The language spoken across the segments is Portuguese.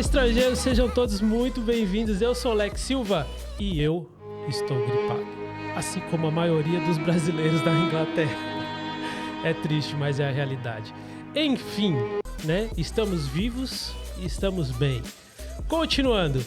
estrangeiros, sejam todos muito bem-vindos. Eu sou o Lex Silva e eu estou gripado, assim como a maioria dos brasileiros da Inglaterra. É triste, mas é a realidade. Enfim, né? Estamos vivos e estamos bem. Continuando,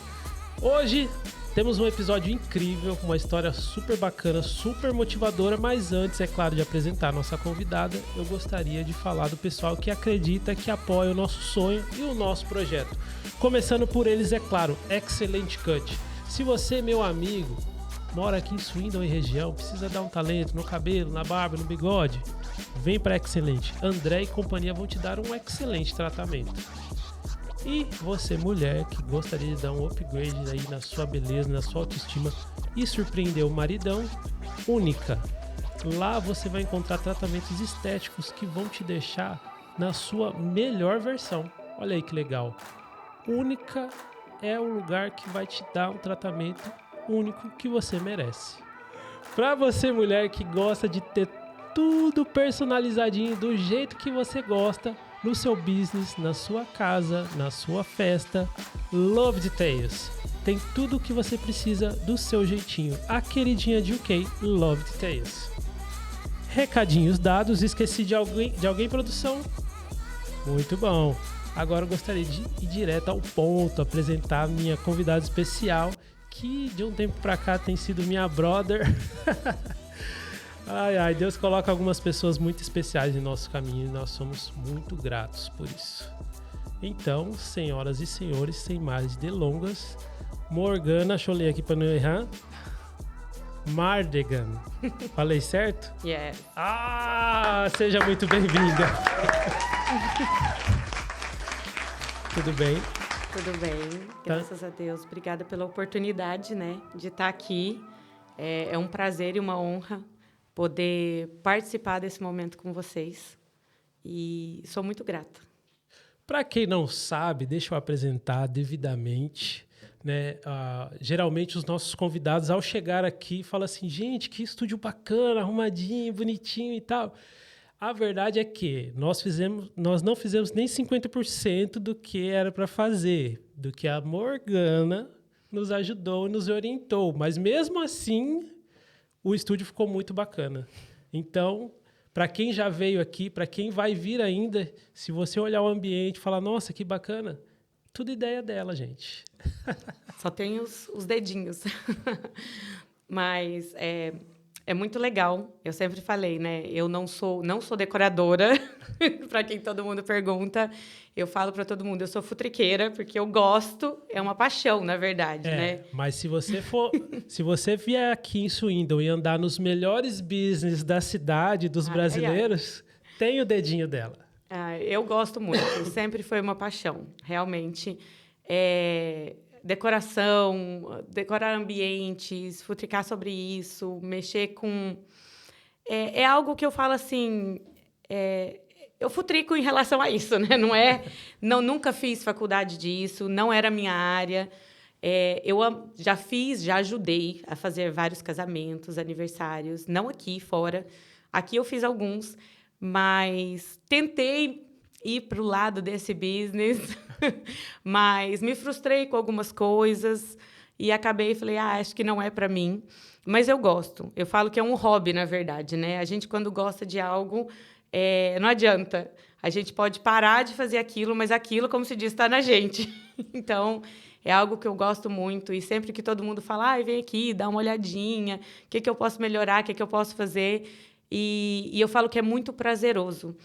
hoje temos um episódio incrível, uma história super bacana, super motivadora, mas antes, é claro, de apresentar a nossa convidada, eu gostaria de falar do pessoal que acredita, que apoia o nosso sonho e o nosso projeto. Começando por eles, é claro, Excellent Cut. Se você, meu amigo, mora aqui em Swindon e região, precisa dar um talento no cabelo, na barba, no bigode, vem para Excellent. André e companhia vão te dar um excelente tratamento. E você, mulher, que gostaria de dar um upgrade aí na sua beleza, na sua autoestima e surpreender o maridão, Única. Lá você vai encontrar tratamentos estéticos que vão te deixar na sua melhor versão. Olha aí que legal. Única é o lugar que vai te dar um tratamento único que você merece. Para você, mulher, que gosta de ter tudo personalizadinho do jeito que você gosta, no seu business, na sua casa, na sua festa, Love Details. Tem tudo o que você precisa do seu jeitinho. A queridinha de UK, Love Details. Recadinhos dados, esqueci de alguém, produção? Muito bom. Agora eu gostaria de ir direto ao ponto, apresentar a minha convidada especial, que de um tempo pra cá tem sido minha brother. Ai, Deus coloca algumas pessoas muito especiais em nosso caminho e nós somos muito gratos por isso. Então, senhoras e senhores, sem mais delongas, Morgana, deixa eu ler aqui para não errar. Mardegan. Falei certo? Yeah. Seja muito bem-vinda. Tudo bem? Tudo bem, graças a Deus. Obrigada pela oportunidade, né, de estar aqui. É um prazer e uma honra poder participar desse momento com vocês. E sou muito grata. Para quem não sabe, deixa eu apresentar devidamente, né? Geralmente os nossos convidados, ao chegar aqui, falam assim, gente, que estúdio bacana, arrumadinho, bonitinho e tal. A verdade é que nós não fizemos nem 50% do que era para fazer, do que a Morgana nos ajudou e nos orientou. Mas mesmo assim, o estúdio ficou muito bacana. Então, para quem já veio aqui, para quem vai vir ainda, se você olhar o ambiente e falar, nossa, que bacana, tudo ideia dela, gente. Só tem os dedinhos. Mas é muito legal. Eu sempre falei, né? Eu não sou decoradora, para quem todo mundo pergunta. Eu falo para todo mundo, eu sou futriqueira, porque eu gosto, é uma paixão, na verdade, né? Mas se você vier aqui em Swindon e andar nos melhores business da cidade, dos brasileiros, tem o dedinho dela. Eu gosto muito, sempre foi uma paixão, realmente. Decoração, decorar ambientes, futricar sobre isso, mexer com... É algo que eu falo assim... Eu futrico em relação a isso, né? Nunca fiz faculdade disso, não era minha área. Eu já ajudei a fazer vários casamentos, aniversários, não aqui, fora. Aqui eu fiz alguns, mas tentei ir para o lado desse business, mas me frustrei com algumas coisas e falei, acho que não é para mim. Mas eu gosto. Eu falo que é um hobby, na verdade, né? A gente, quando gosta de algo... não adianta. A gente pode parar de fazer aquilo, mas aquilo, como se diz, está na gente. Então, é algo que eu gosto muito. E sempre que todo mundo fala, vem aqui, dá uma olhadinha, o que eu posso melhorar, o que eu posso fazer. E eu falo que é muito prazeroso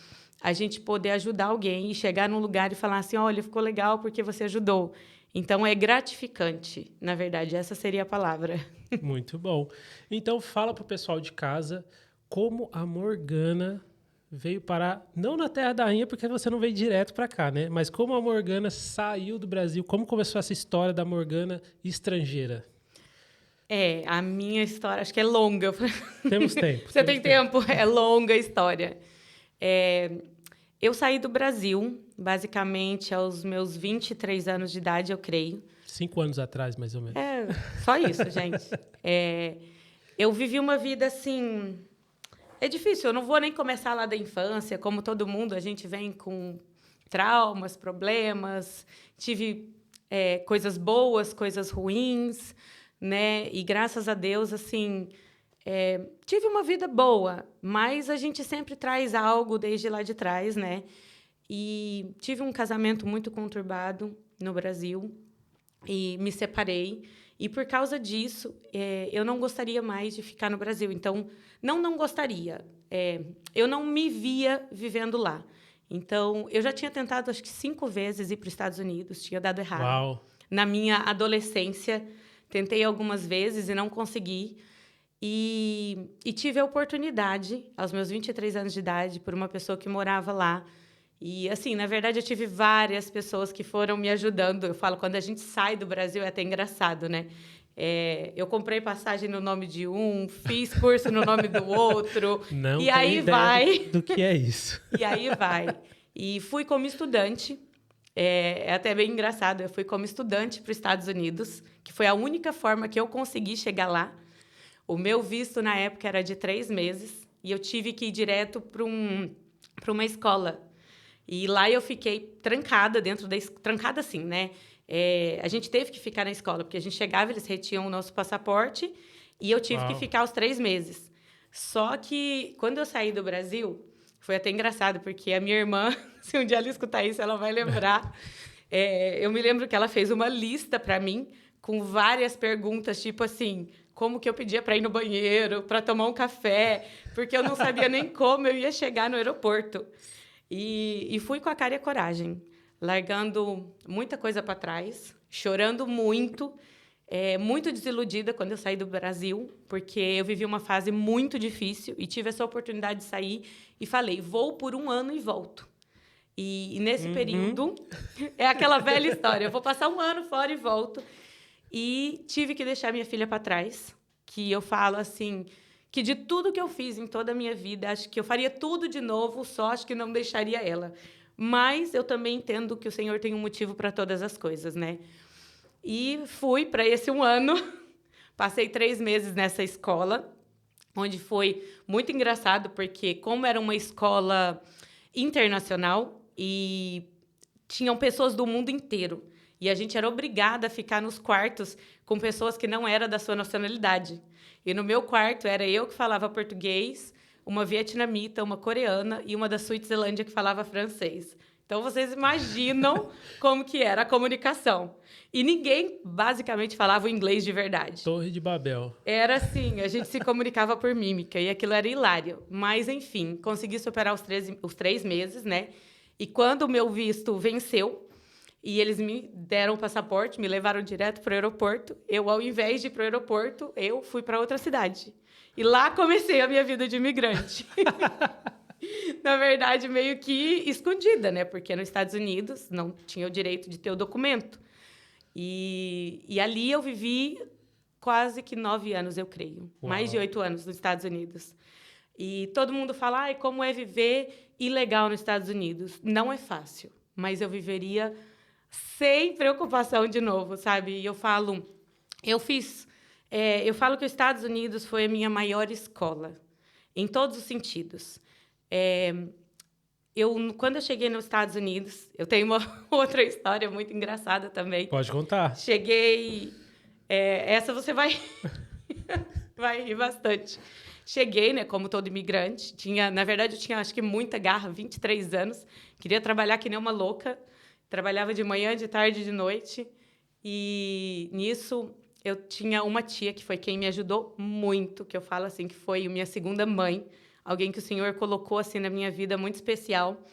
a gente poder ajudar alguém e chegar num lugar e falar assim, olha, ficou legal porque você ajudou. Então, é gratificante, na verdade. Essa seria a palavra. Muito bom. Então, fala para o pessoal de casa como a Morgana... veio parar, não na Terra da Rainha, porque você não veio direto para cá, né? Mas como a Morgana saiu do Brasil, como começou essa história da Morgana estrangeira? A minha história, acho que é longa. Temos tempo. Você tem tempo? É longa a história. Eu saí do Brasil, basicamente, aos meus 23 anos de idade, eu creio. 5 anos atrás, mais ou menos. Só isso, gente. Eu vivi uma vida, assim... É difícil, eu não vou nem começar lá da infância, como todo mundo, a gente vem com traumas, problemas. Tive coisas boas, coisas ruins, né? E graças a Deus, assim, tive uma vida boa, mas a gente sempre traz algo desde lá de trás, né? E tive um casamento muito conturbado no Brasil e me separei. E por causa disso, eu não gostaria mais de ficar no Brasil. Então, não gostaria. Eu não me via vivendo lá. Então, eu já tinha tentado, acho que 5 vezes ir para os Estados Unidos. Tinha dado errado. Uau. Na minha adolescência, tentei algumas vezes e não consegui. E tive a oportunidade, aos meus 23 anos de idade, por uma pessoa que morava lá. E, assim, na verdade, eu tive várias pessoas que foram me ajudando. Eu falo, quando a gente sai do Brasil, é até engraçado, né? Eu comprei passagem no nome de um, fiz curso no nome do outro. Não e aí vai. Do que é isso. E aí vai. E fui como estudante. É até bem engraçado. Eu fui como estudante para os Estados Unidos, que foi a única forma que eu consegui chegar lá. O meu visto, na época, era de 3 meses. E eu tive que ir direto para uma escola. E lá eu fiquei trancada dentro da... Trancada assim, né? A gente teve que ficar na escola, porque a gente chegava, eles retiam o nosso passaporte, e eu tive que ficar os 3 meses. Só que, quando eu saí do Brasil, foi até engraçado, porque a minha irmã, se um dia ela escutar isso, ela vai lembrar. Eu me lembro que ela fez uma lista para mim, com várias perguntas, tipo assim, como que eu pedia para ir no banheiro, para tomar um café, porque eu não sabia nem como eu ia chegar no aeroporto. E fui com a cara e a coragem, largando muita coisa para trás, chorando muito, muito desiludida quando eu saí do Brasil, porque eu vivi uma fase muito difícil e tive essa oportunidade de sair e falei, vou por 1 ano e volto. E nesse período, é aquela velha história, eu vou passar 1 ano fora e volto. E tive que deixar minha filha para trás, que eu falo assim... que de tudo que eu fiz em toda a minha vida, acho que eu faria tudo de novo, só acho que não deixaria ela. Mas eu também entendo que o Senhor tem um motivo para todas as coisas, né? E fui para esse 1 ano, passei 3 meses nessa escola, onde foi muito engraçado, porque como era uma escola internacional e tinham pessoas do mundo inteiro, e a gente era obrigada a ficar nos quartos com pessoas que não eram da sua nacionalidade. E no meu quarto era eu que falava português, uma vietnamita, uma coreana e uma da Suíça-Zelândia que falava francês. Então, vocês imaginam como que era a comunicação. E ninguém, basicamente, falava o inglês de verdade. Torre de Babel. Era assim, a gente se comunicava por mímica e aquilo era hilário. Mas, enfim, consegui superar os 3 meses, né? E quando o meu visto venceu, e eles me deram o passaporte, me levaram direto para o aeroporto. Eu, ao invés de ir para o aeroporto, eu fui para outra cidade. E lá comecei a minha vida de imigrante. Na verdade, meio que escondida, né? Porque nos Estados Unidos não tinha o direito de ter o documento. E ali eu vivi quase que 9 anos, eu creio. Uau. Mais de 8 anos nos Estados Unidos. E todo mundo fala, ai, como é viver ilegal nos Estados Unidos? Não é fácil, mas eu viveria... sem preocupação de novo, sabe? E eu falo que os Estados Unidos foi a minha maior escola, em todos os sentidos. Quando eu cheguei nos Estados Unidos, eu tenho uma outra história muito engraçada também. Pode contar. Cheguei... essa você vai rir bastante. Cheguei, né, como todo imigrante. Na verdade, eu tinha, acho que, muita garra, 23 anos. Queria trabalhar que nem uma louca. Trabalhava de manhã, de tarde, de noite. E nisso, eu tinha uma tia que foi quem me ajudou muito, que eu falo assim, que foi minha segunda mãe, alguém que o Senhor colocou assim na minha vida, muito especial.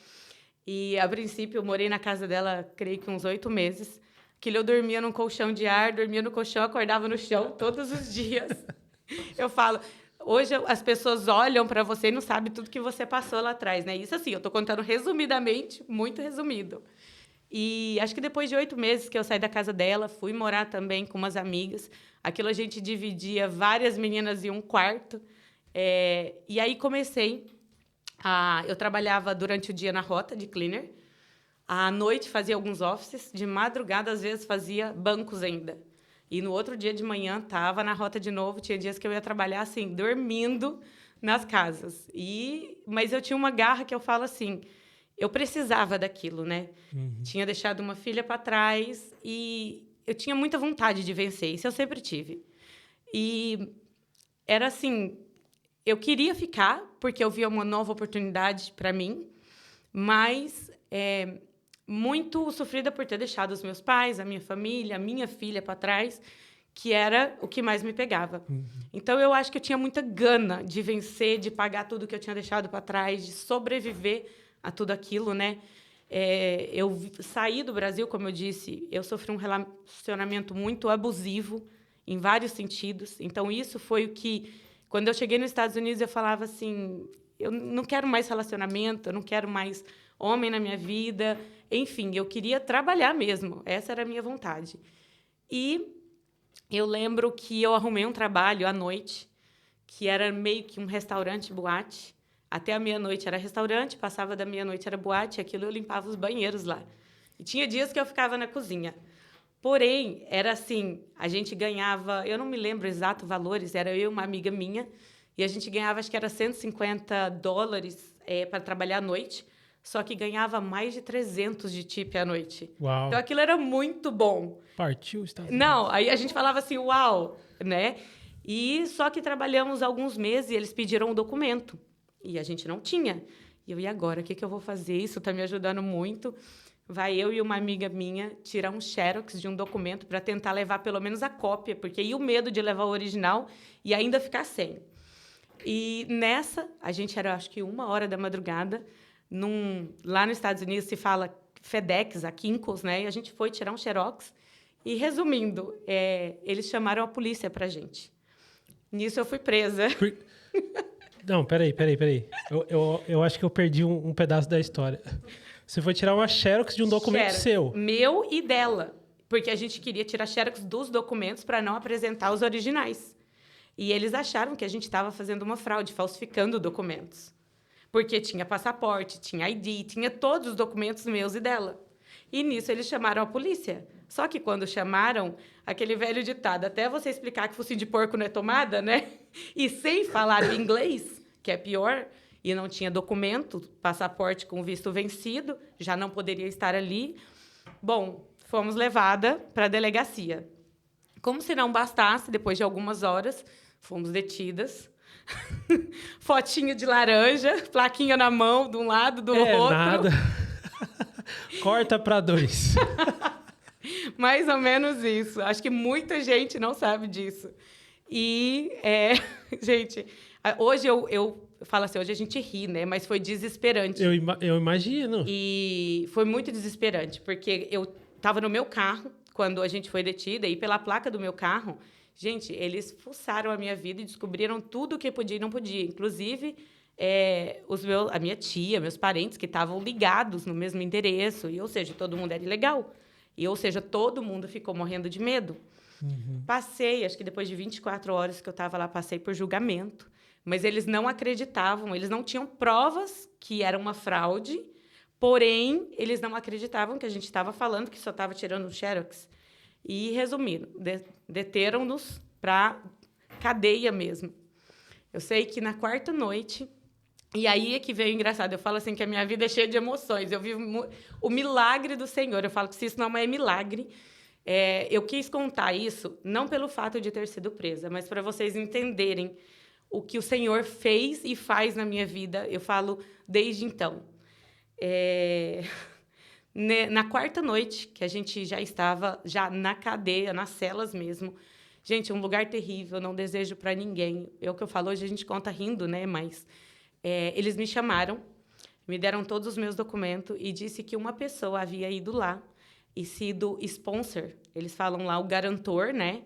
E, a princípio, eu morei na casa dela, creio que uns 8 meses. Eu dormia num colchão de ar, dormia no colchão, acordava no chão todos os dias. Eu falo... Hoje, as pessoas olham para você e não sabem tudo que você passou lá atrás, né? Isso, assim, eu estou contando resumidamente, muito resumido. E acho que depois de 8 meses que eu saí da casa dela, fui morar também com umas amigas. Aquilo a gente dividia várias meninas em um quarto. E aí comecei eu trabalhava durante o dia na rota de cleaner. À noite fazia alguns offices. De madrugada, às vezes, fazia bancos ainda. E no outro dia de manhã, estava na rota de novo. Tinha dias que eu ia trabalhar, assim, dormindo nas casas. Mas eu tinha uma garra que eu falo assim... eu precisava daquilo, né? Tinha deixado uma filha para trás e eu tinha muita vontade de vencer. Isso eu sempre tive. E era assim, eu queria ficar porque eu via uma nova oportunidade para mim, mas muito sofrida por ter deixado os meus pais, a minha família, a minha filha para trás, que era o que mais me pegava. Então, eu acho que eu tinha muita gana de vencer, de pagar tudo que eu tinha deixado para trás, de sobreviver a tudo aquilo, né? Eu saí do Brasil, como eu disse, eu sofri um relacionamento muito abusivo, em vários sentidos. Então, isso foi o que... Quando eu cheguei nos Estados Unidos, eu falava assim, eu não quero mais relacionamento, eu não quero mais homem na minha vida. Enfim, eu queria trabalhar mesmo. Essa era a minha vontade. E eu lembro que eu arrumei um trabalho à noite, que era meio que um restaurante boate. Até a meia-noite era restaurante, passava da meia-noite era boate, aquilo eu limpava os banheiros lá. E tinha dias que eu ficava na cozinha. Porém, era assim, a gente ganhava, eu não me lembro exato valores, era eu e uma amiga minha, e a gente ganhava, acho que era $150 para trabalhar à noite, só que ganhava mais de 300 de tip à noite. Uau. Então, aquilo era muito bom. Partiu os Estados Unidos. Não, aí a gente falava assim, uau, né? E só que trabalhamos alguns meses e eles pediram um documento. E a gente não tinha. E eu, e agora? O que eu vou fazer? Isso está me ajudando muito. Vai eu e uma amiga minha tirar um xerox de um documento para tentar levar pelo menos a cópia, porque ia o medo de levar o original e ainda ficar sem. E nessa, a gente era, acho que 1h da madrugada, lá nos Estados Unidos se fala FedEx, a Kinko's, né? E a gente foi tirar um xerox. E, resumindo, eles chamaram a polícia para a gente. Nisso, eu fui presa. Não, peraí. Eu acho que eu perdi um pedaço da história. Você foi tirar uma xerox de um documento seu. Meu e dela. Porque a gente queria tirar xerox dos documentos para não apresentar os originais. E eles acharam que a gente estava fazendo uma fraude, falsificando documentos. Porque tinha passaporte, tinha ID, tinha todos os documentos meus e dela. E nisso eles chamaram a polícia. Só que quando chamaram, aquele velho ditado, até você explicar que focinho de porco não é tomada, né? E sem falar inglês, que é pior, e não tinha documento, passaporte com visto vencido, já não poderia estar ali. Bom, fomos levada para a delegacia. Como se não bastasse, depois de algumas horas, fomos detidas. Fotinho de laranja, plaquinha na mão, de um lado, do outro. Nada. Corta para 2. Mais ou menos isso. Acho que muita gente não sabe disso. E, gente, hoje eu falo assim, hoje a gente ri, né? Mas foi desesperante. Eu imagino. E foi muito desesperante, porque eu estava no meu carro quando a gente foi detida, e pela placa do meu carro, gente, eles fuçaram a minha vida e descobriram tudo o que podia e não podia. Inclusive, a minha tia, meus parentes, que estavam ligados no mesmo endereço. E, ou seja, todo mundo era ilegal. E, ou seja, todo mundo ficou morrendo de medo. Passei, acho que depois de 24 horas que eu estava lá, passei por julgamento. Mas eles não acreditavam, eles não tinham provas que era uma fraude, porém, eles não acreditavam que a gente estava falando que só estava tirando um xerox. E, resumindo, deteram-nos para cadeia mesmo. Eu sei que na 4ª noite... E aí é que veio engraçado. Eu falo assim que a minha vida é cheia de emoções. Eu vivo o milagre do Senhor. Eu falo que se isso não é milagre... eu quis contar isso, não pelo fato de ter sido presa, mas para vocês entenderem o que o Senhor fez e faz na minha vida. Eu falo desde então. Na 4ª noite, que a gente já estava na cadeia, nas celas mesmo. Gente, um lugar terrível, não desejo para ninguém. É o que eu falo hoje, a gente conta rindo, né? Mas eles me chamaram, me deram todos os meus documentos e disse que uma pessoa havia ido lá e sido sponsor, eles falam lá o garantor, né?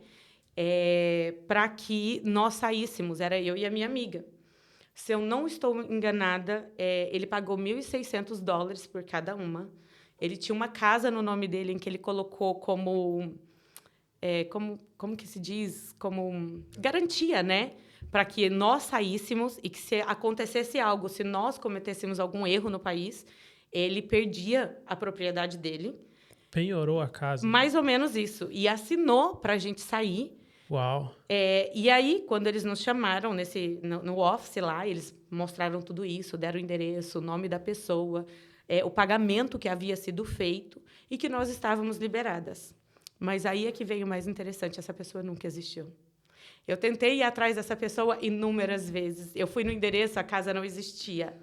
Para que nós saíssemos, era eu e a minha amiga. Se eu não estou enganada, ele pagou $1.600 por cada uma. Ele tinha uma casa no nome dele em que ele colocou como que se diz? Como garantia, né? Para que nós saíssemos e que se acontecesse algo, se nós cometêssemos algum erro no país, ele perdia a propriedade dele. Penhorou a casa. Mais ou menos isso. E assinou para a gente sair. Uau. E aí, quando eles nos chamaram no office lá, eles mostraram tudo isso, deram o endereço, o nome da pessoa. o pagamento que havia sido feito e que nós estávamos liberadas. Mas aí é que veio o mais interessante, essa pessoa nunca existiu. Eu tentei ir atrás dessa pessoa inúmeras vezes. Eu fui no endereço, a casa não existia.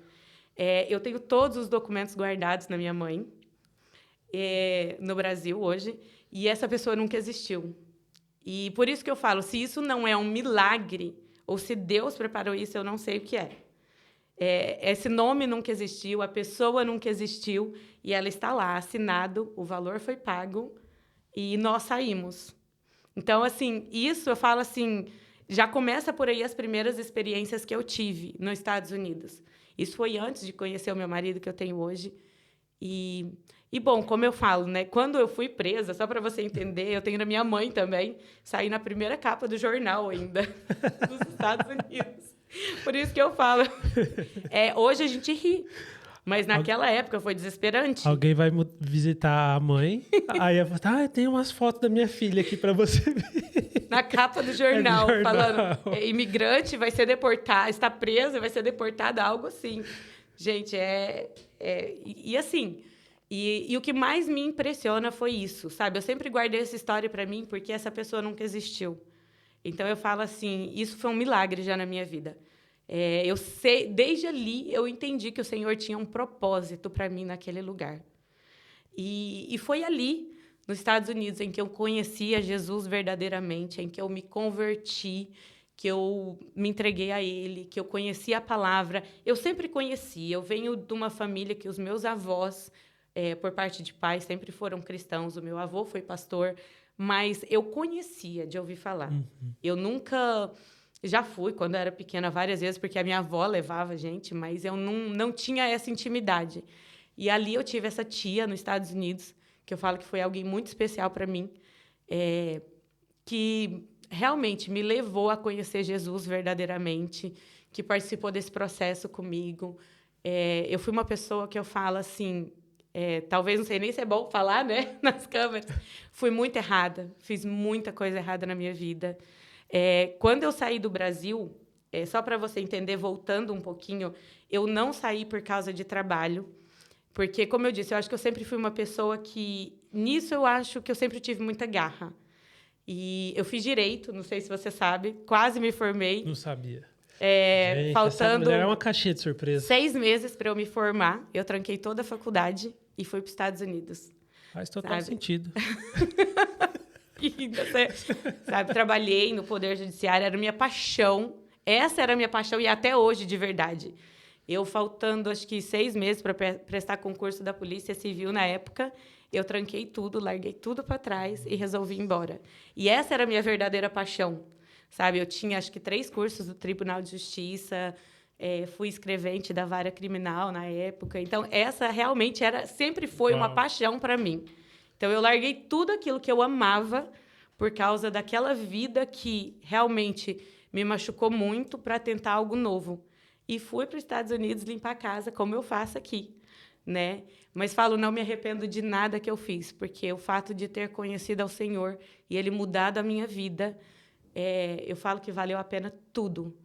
Eu tenho todos os documentos guardados na minha mãe, no Brasil hoje, e essa pessoa nunca existiu. E por isso que eu falo, se isso não é um milagre, ou se Deus preparou isso, eu não sei o que é. Esse nome nunca existiu, a pessoa nunca existiu, e ela está lá, assinado, o valor foi pago, e nós saímos. Então, assim, isso eu falo assim, já começa por aí as primeiras experiências que eu tive nos Estados Unidos. Isso foi antes de conhecer o meu marido, que eu tenho hoje. E bom, como eu falo, né? Quando eu fui presa, só para você entender, eu tenho na minha mãe também, saí na primeira capa do jornal ainda, dos Estados Unidos. Por isso que eu falo. Hoje a gente ri. Mas naquela época foi desesperante. Alguém vai visitar a mãe, aí ela fala, tem umas fotos da minha filha aqui para você ver. Na capa do jornal, falando, imigrante vai ser deportado, está preso, vai ser deportado, algo assim. Gente, e assim, e o que mais me impressiona foi isso, sabe? Eu sempre guardei essa história para mim, porque essa pessoa nunca existiu. Então, eu falo assim, isso foi um milagre já na minha vida. Eu sei, desde ali, eu entendi que o Senhor tinha um propósito para mim naquele lugar. E foi ali, nos Estados Unidos, em que eu conhecia Jesus verdadeiramente, em que eu me converti, que eu me entreguei a Ele, que eu conheci a palavra. Eu sempre conheci. Eu venho de uma família que os meus avós, por parte de pai, sempre foram cristãos. O meu avô foi pastor, mas eu conhecia de ouvir falar. Uhum. Eu nunca... Já fui, quando eu era pequena, várias vezes, porque a minha avó levava a gente, mas eu não tinha essa intimidade. E ali eu tive essa tia nos Estados Unidos, que eu falo que foi alguém muito especial para mim, que realmente me levou a conhecer Jesus verdadeiramente, que participou desse processo comigo. Eu fui uma pessoa que eu falo assim, talvez, não sei nem se é bom falar, né, nas câmeras, fui muito errada, fiz muita coisa errada na minha vida. Quando eu saí do Brasil, só para você entender, voltando um pouquinho, eu não saí por causa de trabalho, porque, como eu disse, eu acho que eu sempre fui uma pessoa que... Nisso, eu acho que eu sempre tive muita garra. E eu fiz direito, não sei se você sabe, quase me formei. Não sabia. Gente, faltando... É uma caixinha de surpresa. 6 meses para eu me formar, eu tranquei toda a faculdade e fui para os Estados Unidos. Faz total sentido. Sabe, trabalhei no Poder Judiciário, era minha paixão. Essa era a minha paixão e até hoje, de verdade. Eu, faltando, acho que 6 meses para prestar concurso da Polícia Civil na época, eu tranquei tudo, larguei tudo para trás e resolvi ir embora. E essa era a minha verdadeira paixão, sabe? Eu tinha, acho que 3 cursos do Tribunal de Justiça, fui escrevente da Vara Criminal na época. Então, essa realmente sempre foi uma paixão para mim. Então, eu larguei tudo aquilo que eu amava por causa daquela vida que realmente me machucou muito para tentar algo novo. E fui para os Estados Unidos limpar a casa, como eu faço aqui, né? Mas falo, não me arrependo de nada que eu fiz, porque o fato de ter conhecido ao Senhor e Ele mudado a minha vida, eu falo que valeu a pena tudo.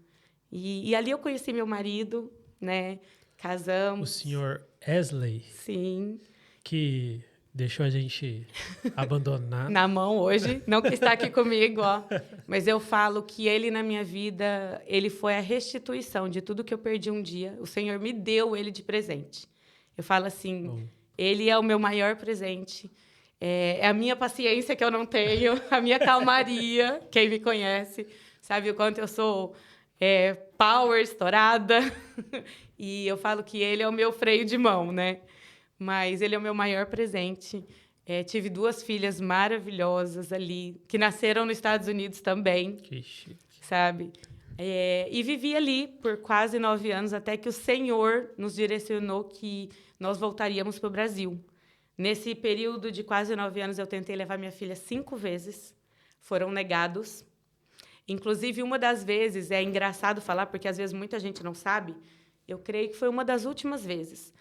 E ali eu conheci meu marido, né? Casamos. O senhor Esley. Sim. Que... deixou a gente abandonar. Na mão hoje, não que está aqui comigo, ó. Mas eu falo que ele, na minha vida, ele foi a restituição de tudo que eu perdi um dia. O Senhor me deu ele de presente. Eu falo assim, ele é o meu maior presente. É a minha paciência que eu não tenho, a minha calmaria, quem me conhece, sabe o quanto eu sou power, estourada. E eu falo que ele é o meu freio de mão, né? Mas ele é o meu maior presente. Tive 2 filhas maravilhosas ali, que nasceram nos Estados Unidos também. Que chique. Sabe? E vivi ali por quase 9 anos, até que o Senhor nos direcionou que nós voltaríamos para o Brasil. Nesse período de quase 9 anos, eu tentei levar minha filha 5 vezes. Foram negados. Inclusive, uma das vezes, é engraçado falar, porque às vezes muita gente não sabe, eu creio que foi uma das últimas vezes.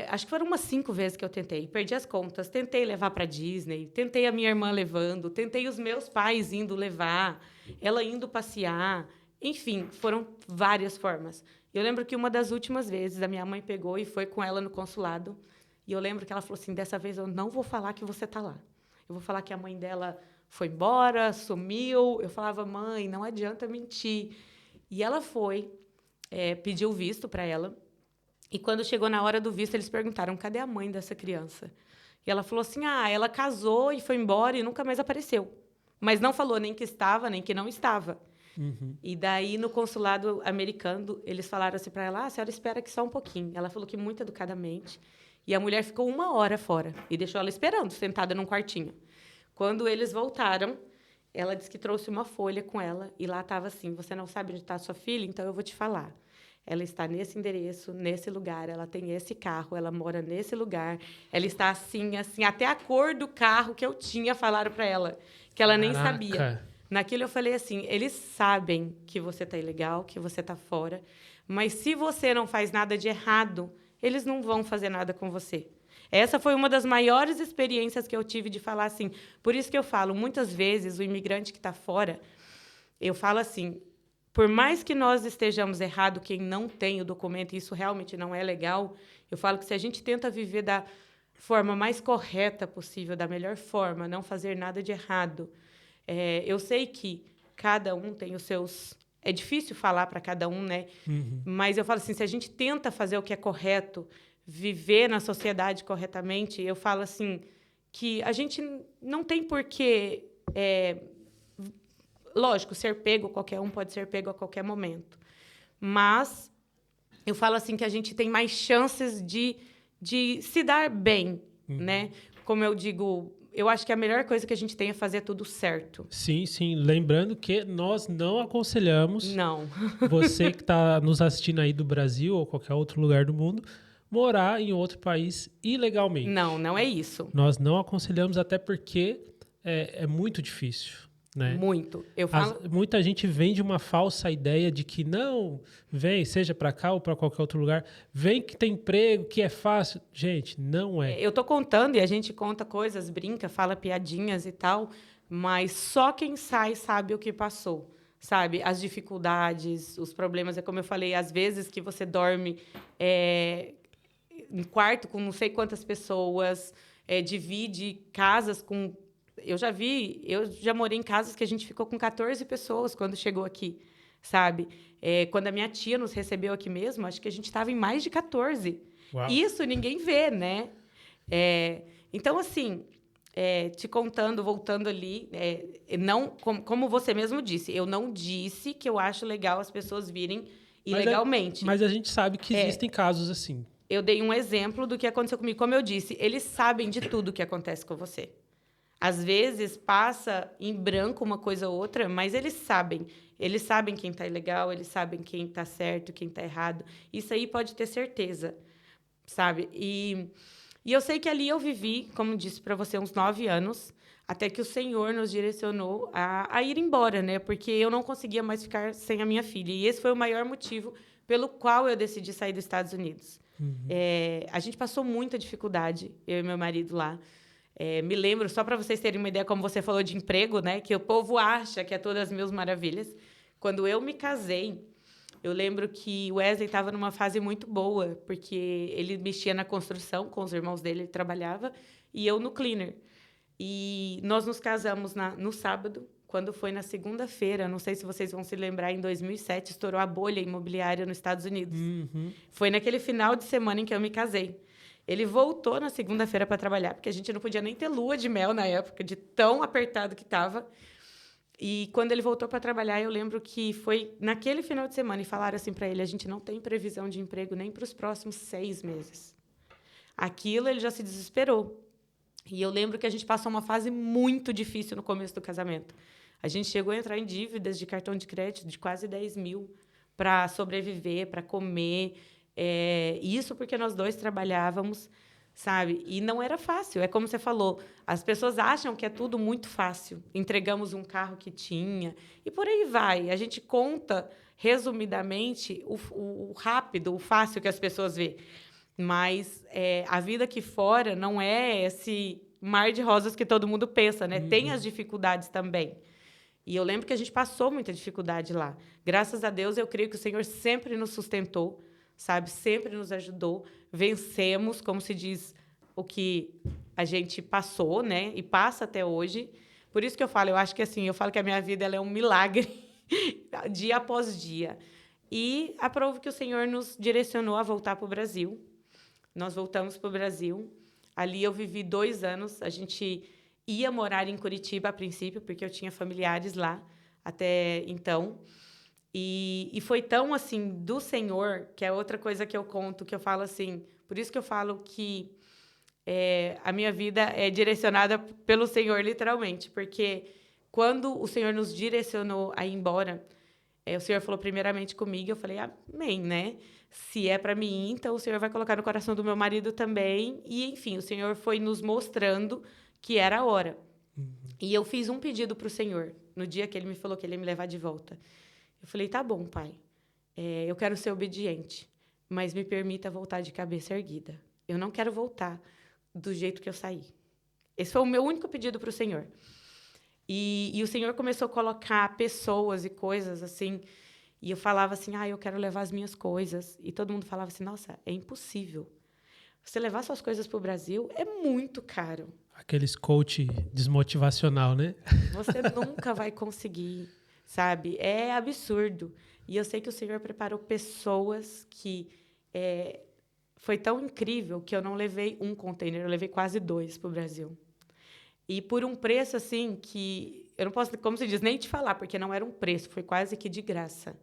Acho que foram umas 5 vezes que eu tentei. Perdi as contas. Tentei levar para Disney. Tentei a minha irmã levando. Tentei os meus pais indo levar. Ela indo passear. Enfim, foram várias formas. Eu lembro que uma das últimas vezes, a minha mãe pegou e foi com ela no consulado. E eu lembro que ela falou assim, dessa vez eu não vou falar que você está lá. Eu vou falar que a mãe dela foi embora, sumiu. Eu falava, mãe, não adianta mentir. E ela foi, pediu visto para ela. E quando chegou na hora do visto, eles perguntaram, cadê a mãe dessa criança? E ela falou assim, ela casou e foi embora e nunca mais apareceu. Mas não falou nem que estava, nem que não estava. Uhum. E daí, no consulado americano, eles falaram assim para ela, a senhora espera aqui só um pouquinho. Ela falou que muito educadamente. E a mulher ficou 1 hora fora e deixou ela esperando, sentada num quartinho. Quando eles voltaram, ela disse que trouxe uma folha com ela e lá estava assim, você não sabe onde está a sua filha? Então, eu vou te falar. Ela está nesse endereço, nesse lugar, ela tem esse carro, ela mora nesse lugar, ela está assim, assim, até a cor do carro que eu tinha, falaram para ela, que ela nem sabia. Naquilo eu falei assim, eles sabem que você está ilegal, que você está fora, mas se você não faz nada de errado, eles não vão fazer nada com você. Essa foi uma das maiores experiências que eu tive de falar assim. Por isso que eu falo, muitas vezes, o imigrante que está fora, eu falo assim, por mais que nós estejamos errados, quem não tem o documento, e isso realmente não é legal, eu falo que se a gente tenta viver da forma mais correta possível, da melhor forma, não fazer nada de errado. Eu sei que cada um tem os seus... É difícil falar para cada um, né? Uhum. Mas eu falo assim, se a gente tenta fazer o que é correto, viver na sociedade corretamente, eu falo assim, que a gente não tem porquê... Lógico, ser pego, qualquer um pode ser pego a qualquer momento. Mas eu falo assim que a gente tem mais chances de se dar bem, né? Como eu digo, eu acho que a melhor coisa que a gente tem é fazer tudo certo. Sim, sim. Lembrando que nós não aconselhamos Não. você que está nos assistindo aí do Brasil ou qualquer outro lugar do mundo morar em outro país ilegalmente. Não, não é isso. Nós não aconselhamos até porque é muito difícil. Né? Muito. Eu falo... Muita gente vende uma falsa ideia de que não, vem, seja para cá ou para qualquer outro lugar, vem que tem emprego, que é fácil. Gente, não é. Eu tô contando e a gente conta coisas, brinca, fala piadinhas e tal, mas só quem sai sabe o que passou, sabe? As dificuldades, os problemas. É como eu falei, às vezes que você dorme em quarto com não sei quantas pessoas, divide casas com... Eu já morei em casas que a gente ficou com 14 pessoas quando chegou aqui, sabe? Quando a minha tia nos recebeu aqui mesmo, acho que a gente estava em mais de 14. Uau. Isso ninguém vê, né? Então, assim, te contando, voltando ali, não, como você mesmo disse, eu não disse que eu acho legal as pessoas virem ilegalmente. Mas a gente sabe que existem casos assim. Eu dei um exemplo do que aconteceu comigo. Como eu disse, eles sabem de tudo que acontece com você. Às vezes passa em branco uma coisa ou outra, mas eles sabem. Eles sabem quem está ilegal, eles sabem quem está certo, quem está errado. Isso aí pode ter certeza, sabe? E eu sei que ali eu vivi, como disse para você, uns 9 anos, até que o Senhor nos direcionou a ir embora, né? Porque eu não conseguia mais ficar sem a minha filha. E esse foi o maior motivo pelo qual eu decidi sair dos Estados Unidos. Uhum. A gente passou muita dificuldade, eu e meu marido lá. Me lembro, só para vocês terem uma ideia, como você falou de emprego, né? Que o povo acha que é todas mil maravilhas. Quando eu me casei, eu lembro que o Wesley estava numa fase muito boa, porque ele mexia na construção, com os irmãos dele, ele trabalhava, e eu no cleaner. E nós nos casamos no sábado, quando foi na segunda-feira, não sei se vocês vão se lembrar, em 2007, estourou a bolha imobiliária nos Estados Unidos. Uhum. Foi naquele final de semana em que eu me casei. Ele voltou na segunda-feira para trabalhar, porque a gente não podia nem ter lua de mel na época, de tão apertado que estava. E quando ele voltou para trabalhar, eu lembro que foi naquele final de semana e falaram assim para ele, a gente não tem previsão de emprego nem para os próximos 6 meses. Aquilo ele já se desesperou. E eu lembro que a gente passou uma fase muito difícil no começo do casamento. A gente chegou a entrar em dívidas de cartão de crédito de quase 10 mil para sobreviver, para comer. Isso porque nós dois trabalhávamos, sabe? E não era fácil. É como você falou, as pessoas acham que é tudo muito fácil. Entregamos um carro que tinha e por aí vai. A gente conta, resumidamente, o rápido, o fácil que as pessoas vê. Mas a vida aqui fora não é esse mar de rosas que todo mundo pensa, né? Tem as dificuldades também. E eu lembro que a gente passou muita dificuldade lá. Graças a Deus, eu creio que o Senhor sempre nos sustentou, sabe? Sempre nos ajudou. Vencemos, como se diz, o que a gente passou, né? E passa até hoje. Por isso que eu falo, eu acho que assim, eu falo que a minha vida ela é um milagre, dia após dia. E aprovo que o Senhor nos direcionou a voltar para o Brasil. Nós voltamos para o Brasil. Ali eu vivi 2 anos. A gente ia morar em Curitiba a princípio, porque eu tinha familiares lá até então. E foi tão, assim, do Senhor, que é outra coisa que eu conto, que eu falo assim... Por isso que eu falo que a minha vida é direcionada pelo Senhor, literalmente. Porque quando o Senhor nos direcionou a ir embora, o Senhor falou primeiramente comigo, eu falei, amém, né? Se é para mim, então o Senhor vai colocar no coração do meu marido também. E, enfim, o Senhor foi nos mostrando que era a hora. E eu fiz um pedido para o Senhor, no dia que ele me falou que ele ia me levar de volta. Eu falei, tá bom, pai, eu quero ser obediente, mas me permita voltar de cabeça erguida. Eu não quero voltar do jeito que eu saí. Esse foi o meu único pedido para o Senhor. E o Senhor começou a colocar pessoas e coisas assim, e eu falava assim, eu quero levar as minhas coisas. E todo mundo falava assim, nossa, é impossível. Você levar suas coisas para o Brasil é muito caro. Aqueles coach desmotivacional, né? Você nunca vai conseguir, sabe? É absurdo. E eu sei que o Senhor preparou pessoas que... foi tão incrível que eu não levei um container, eu levei quase 2 para o Brasil. E por um preço, assim, que... Eu não posso, como se diz, nem te falar, porque não era um preço, foi quase que de graça.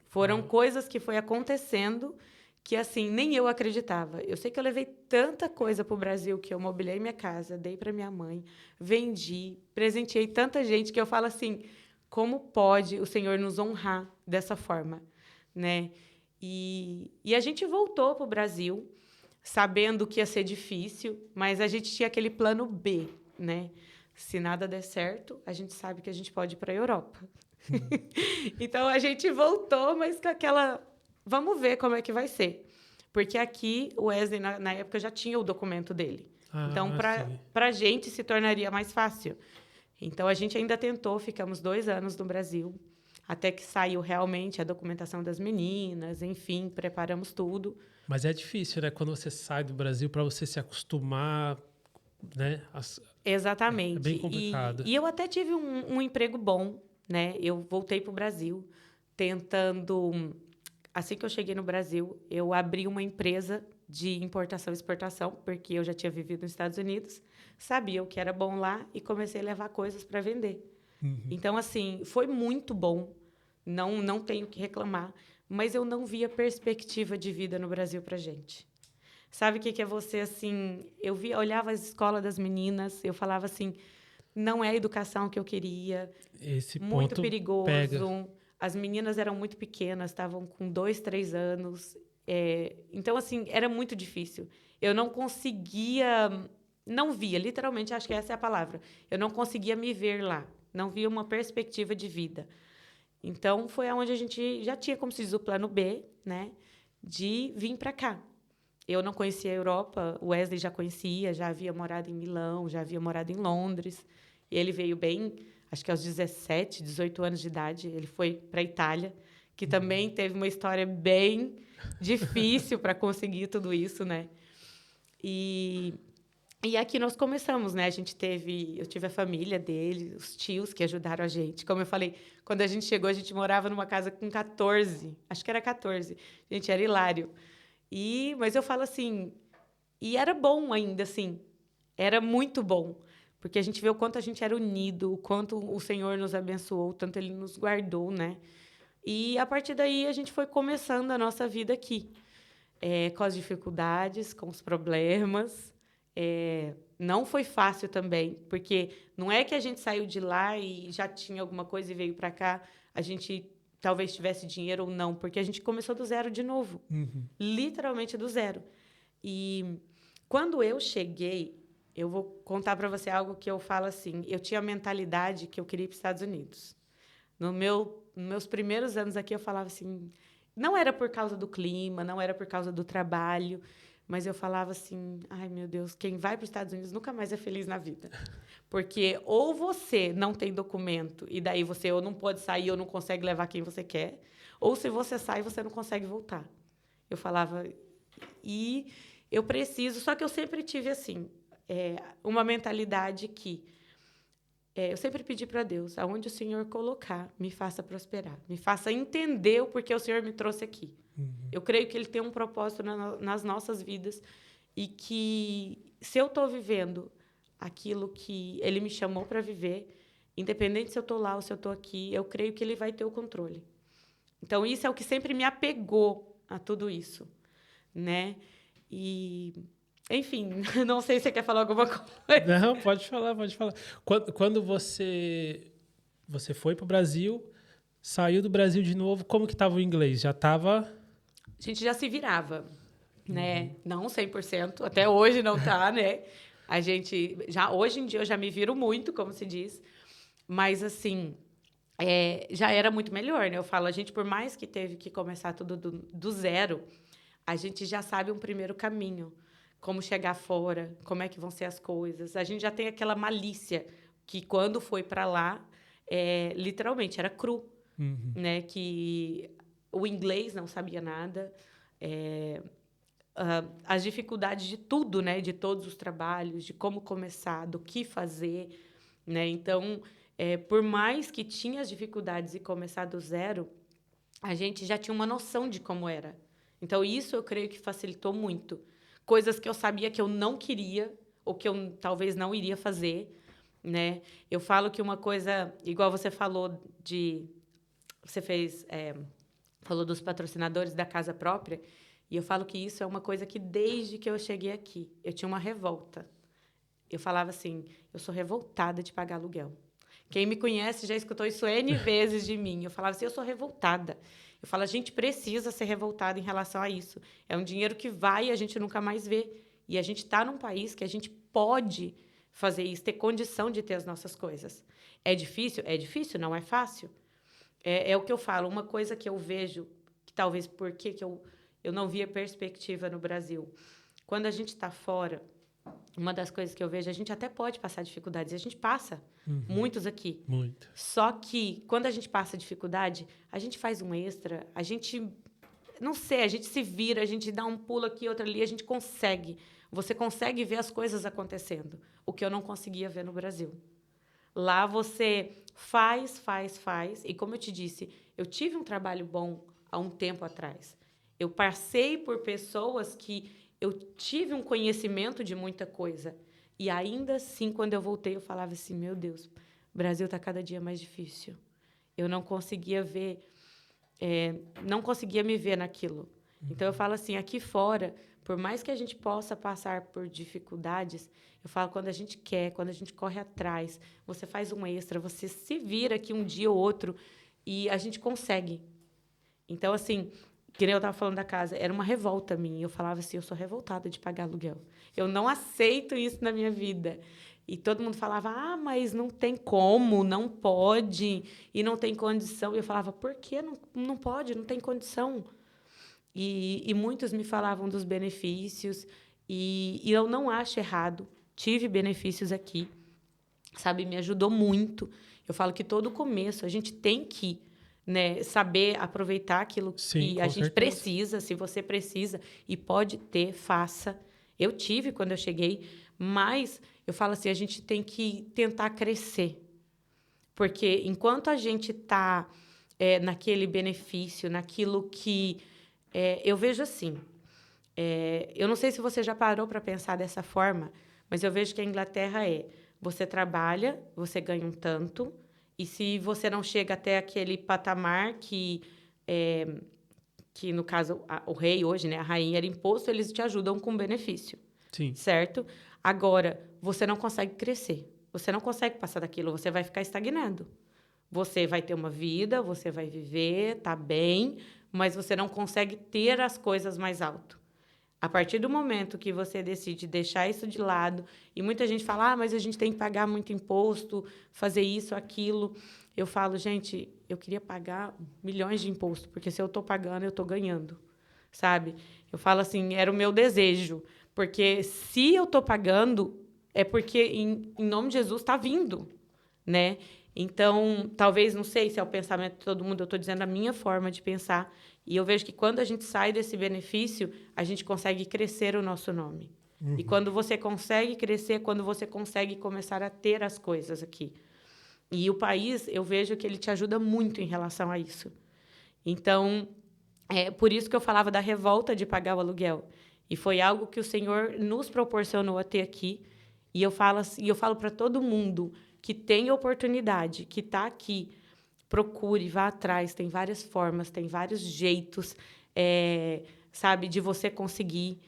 Foram coisas que foi acontecendo que, assim, nem eu acreditava. Eu sei que eu levei tanta coisa para o Brasil que eu mobilei minha casa, dei para minha mãe, vendi, presenteei tanta gente que eu falo assim, como pode o Senhor nos honrar dessa forma, né? E a gente voltou para o Brasil, sabendo que ia ser difícil, mas a gente tinha aquele plano B, né? Se nada der certo, a gente sabe que a gente pode ir para a Europa. Então, a gente voltou, mas com aquela... Vamos ver como é que vai ser. Porque aqui, o Wesley, na época, já tinha o documento dele. Então, para a gente, se tornaria mais fácil. Então, a gente ainda tentou, ficamos 2 anos no Brasil, até que saiu realmente a documentação das meninas, enfim, preparamos tudo. Mas é difícil, né? Quando você sai do Brasil, para você se acostumar, né? Exatamente. É bem complicado. E eu até tive um emprego bom, né? Eu voltei para o Brasil, tentando... Assim que eu cheguei no Brasil, eu abri uma empresa de importação e exportação, porque eu já tinha vivido nos Estados Unidos, sabia o que era bom lá e comecei a levar coisas para vender. Então, assim, foi muito bom, não tenho o que reclamar, mas eu não via perspectiva de vida no Brasil para gente. Sabe o que é você, assim... olhava as escolas das meninas, eu falava assim, não é a educação que eu queria, Esse muito ponto perigoso. pega. As meninas eram muito pequenas, estavam com 2, 3 anos. Então, assim, era muito difícil. Eu não conseguia... Não via, literalmente, acho que essa é a palavra. Eu não conseguia me ver lá. Não via uma perspectiva de vida. Então, foi onde a gente já tinha, como se diz, o plano B, né? De vir para cá. Eu não conhecia a Europa, o Wesley já conhecia, já havia morado em Milão, já havia morado em Londres. E ele veio bem... Acho que aos 17, 18 anos de idade, ele foi para a Itália, que também teve uma história bem difícil para conseguir tudo isso, né? E aqui nós começamos, né? Eu tive a família dele, os tios que ajudaram a gente. Como eu falei, quando a gente chegou, a gente morava numa casa com 14, acho que era 14. Gente, era hilário. Mas eu falo assim, e era bom ainda, assim, era muito bom. Porque a gente vê o quanto a gente era unido, o quanto o Senhor nos abençoou, o tanto Ele nos guardou, né? E, a partir daí, a gente foi começando a nossa vida aqui. Com as dificuldades, com os problemas. Não foi fácil também, porque não é que a gente saiu de lá e já tinha alguma coisa e veio para cá, a gente talvez tivesse dinheiro ou não, porque a gente começou do zero de novo. Literalmente do zero. E quando eu cheguei... Eu vou contar para você algo que eu falo assim. Eu tinha a mentalidade que eu queria ir para os Estados Unidos. Nos meus primeiros anos aqui, eu falava assim... Não era por causa do clima, não era por causa do trabalho, mas eu falava assim... Ai, meu Deus, quem vai para os Estados Unidos nunca mais é feliz na vida. Porque ou você não tem documento e daí você ou não pode sair ou não consegue levar quem você quer, ou se você sai, você não consegue voltar. Eu falava, e eu preciso... Só que eu sempre tive, assim, uma mentalidade que... eu sempre pedi para Deus, aonde o Senhor colocar, me faça prosperar. Me faça entender o porquê o Senhor me trouxe aqui. Eu creio que Ele tem um propósito nas nossas vidas e que, se eu estou vivendo aquilo que Ele me chamou para viver, independente se eu estou lá ou se eu estou aqui, eu creio que Ele vai ter o controle. Então, isso é o que sempre me apegou a tudo isso, né? E, enfim, não sei se você quer falar alguma coisa. Não, pode falar, pode falar. Quando você foi para o Brasil, saiu do Brasil de novo, como que estava o inglês? Já estava... A gente já se virava, né? Não 100%, até hoje não tá, né? A gente já hoje em dia eu já me viro muito, como se diz, mas assim, já era muito melhor, né? Eu falo, a gente por mais que teve que começar tudo do zero, a gente já sabe um primeiro caminho, como chegar fora, como é que vão ser as coisas. A gente já tem aquela malícia que quando foi para lá, literalmente era cru, né? Que o inglês não sabia nada, as dificuldades de tudo, né? De todos os trabalhos, de como começar, do que fazer, né? Então, por mais que tinha as dificuldades e começar do zero, a gente já tinha uma noção de como era. Então, isso eu creio que facilitou muito. Coisas que eu sabia que eu não queria, ou que eu talvez não iria fazer, né? Eu falo que uma coisa, igual você falou você falou dos patrocinadores da casa própria, e eu falo que isso é uma coisa que, desde que eu cheguei aqui, eu tinha uma revolta. Eu falava assim, eu sou revoltada de pagar aluguel. Quem me conhece já escutou isso N vezes de mim. Eu falava assim, eu sou revoltada. Eu falo, a gente precisa ser revoltada em relação a isso. É um dinheiro que vai e a gente nunca mais vê. E a gente está num país que a gente pode fazer isso, ter condição de ter as nossas coisas. É difícil? É difícil, não é fácil. É o que eu falo, uma coisa que eu vejo, que talvez porque que eu não via perspectiva no Brasil. Quando a gente está fora, uma das coisas que eu vejo, a gente até pode passar dificuldades, e a gente passa, muitos aqui. Muito. Só que, quando a gente passa dificuldade, a gente faz um extra, a gente, não sei, a gente se vira, a gente dá um pulo aqui, outro ali, a gente consegue. Você consegue ver as coisas acontecendo, o que eu não conseguia ver no Brasil. Lá você faz, e como eu te disse, eu tive um trabalho bom há um tempo atrás. Eu passei por pessoas que eu tive um conhecimento de muita coisa. E ainda assim, quando eu voltei, eu falava assim, meu Deus, o Brasil está cada dia mais difícil. Eu não conseguia ver, não conseguia me ver naquilo. Então, eu falo assim, aqui fora, por mais que a gente possa passar por dificuldades, eu falo, quando a gente quer, quando a gente corre atrás, você faz um extra, você se vira aqui um dia ou outro e a gente consegue. Então, assim, que nem eu estava falando da casa, era uma revolta minha. Eu falava assim, eu sou revoltada de pagar aluguel. Eu não aceito isso na minha vida. E todo mundo falava, mas não tem como, não pode, e não tem condição. E eu falava, por que não pode, não tem condição? E muitos me falavam dos benefícios, e eu não acho errado. Tive benefícios aqui, sabe? Me ajudou muito. Eu falo que todo começo a gente tem que, né, saber aproveitar aquilo que a gente precisa. Se você precisa e pode ter, faça. Eu tive quando eu cheguei, mas eu falo assim, a gente tem que tentar crescer. Porque enquanto a gente está naquele benefício, naquilo que... eu vejo assim, eu não sei se você já parou para pensar dessa forma, mas eu vejo que a Inglaterra você trabalha, você ganha um tanto, e se você não chega até aquele patamar que no caso, o rei hoje, né, a rainha era imposto, eles te ajudam com benefício. Sim. Certo? Agora, você não consegue crescer. Você não consegue passar daquilo, você vai ficar estagnado. Você vai ter uma vida, você vai viver, tá bem, mas você não consegue ter as coisas mais alto. A partir do momento que você decide deixar isso de lado, e muita gente fala, mas a gente tem que pagar muito imposto, fazer isso, aquilo. Eu falo, gente, eu queria pagar milhões de imposto, porque se eu estou pagando, eu estou ganhando, sabe? Eu falo assim, era o meu desejo, porque se eu estou pagando, é porque, em nome de Jesus, está vindo, né? Então, talvez, não sei se é o pensamento de todo mundo, eu estou dizendo a minha forma de pensar. E eu vejo que quando a gente sai desse benefício, a gente consegue crescer o nosso nome. E quando você consegue crescer, quando você consegue começar a ter as coisas aqui. E o país, eu vejo que ele te ajuda muito em relação a isso. Então, é por isso que eu falava da revolta de pagar o aluguel. E foi algo que o Senhor nos proporcionou a ter aqui. E eu falo para todo mundo que tem oportunidade, que está aqui, procure, vá atrás. Tem várias formas, tem vários jeitos, sabe, de você conseguir.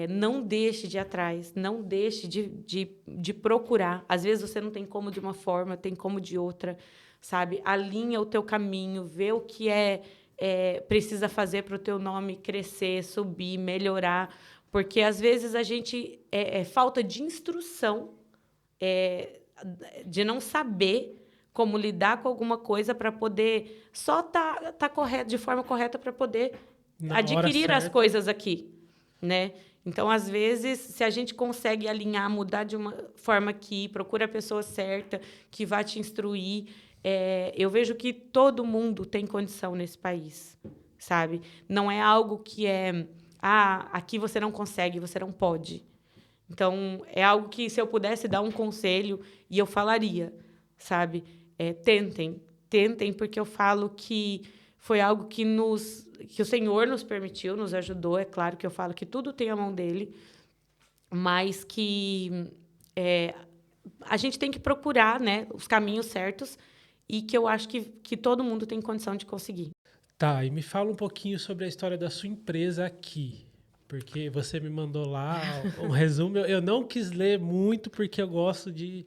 Não deixe de ir atrás, não deixe de procurar. Às vezes você não tem como de uma forma, tem como de outra, sabe? Alinha o teu caminho, vê o que precisa fazer para o teu nome crescer, subir, melhorar. Porque, às vezes, a gente... falta de instrução, de não saber como lidar com alguma coisa para poder só tá correto, de forma correta para poder adquirir as coisas aqui, né? Então, às vezes, se a gente consegue alinhar, mudar de uma forma aqui, procura a pessoa certa que vai te instruir, eu vejo que todo mundo tem condição nesse país, sabe? Não é algo que aqui você não consegue, você não pode. Então, é algo que, se eu pudesse dar um conselho, e eu falaria, sabe? Tentem, porque eu falo que foi algo que o Senhor nos permitiu, nos ajudou. É claro que eu falo que tudo tem a mão dele, mas que a gente tem que procurar, né, os caminhos certos, e que eu acho que todo mundo tem condição de conseguir. Tá, e me fala um pouquinho sobre a história da sua empresa aqui. Porque você me mandou lá um resumo. Eu não quis ler muito, porque eu gosto de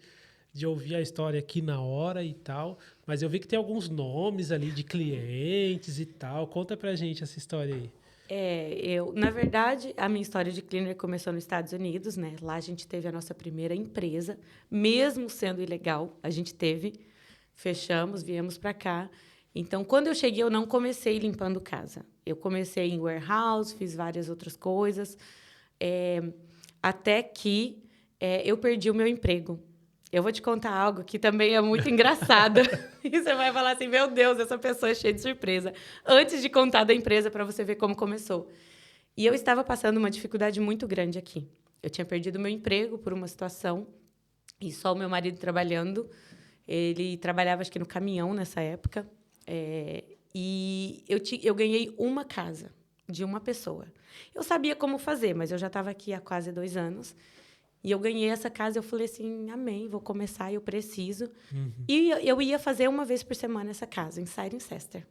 ouvir a história aqui na hora e tal. Mas eu vi que tem alguns nomes ali de clientes e tal. Conta pra gente essa história aí. Na verdade, a minha história de cleaner começou nos Estados Unidos, né? Lá a gente teve a nossa primeira empresa, mesmo sendo ilegal, a gente teve. Fechamos, viemos para cá. Então, quando eu cheguei, eu não comecei limpando casa. Eu comecei em warehouse, fiz várias outras coisas, até que eu perdi o meu emprego. Eu vou te contar algo que também é muito engraçado. E você vai falar assim, meu Deus, essa pessoa é cheia de surpresa. Antes de contar da empresa, para você ver como começou. E eu estava passando uma dificuldade muito grande aqui. Eu tinha perdido meu emprego por uma situação, e só o meu marido trabalhando. Ele trabalhava, acho que, no caminhão nessa época. E eu ganhei uma casa de uma pessoa. Eu sabia como fazer, mas eu já estava aqui há quase 2 anos. E eu ganhei essa casa, eu falei assim, amém, vou começar, eu preciso. E eu ia fazer uma vez por semana essa casa, em Cirencester.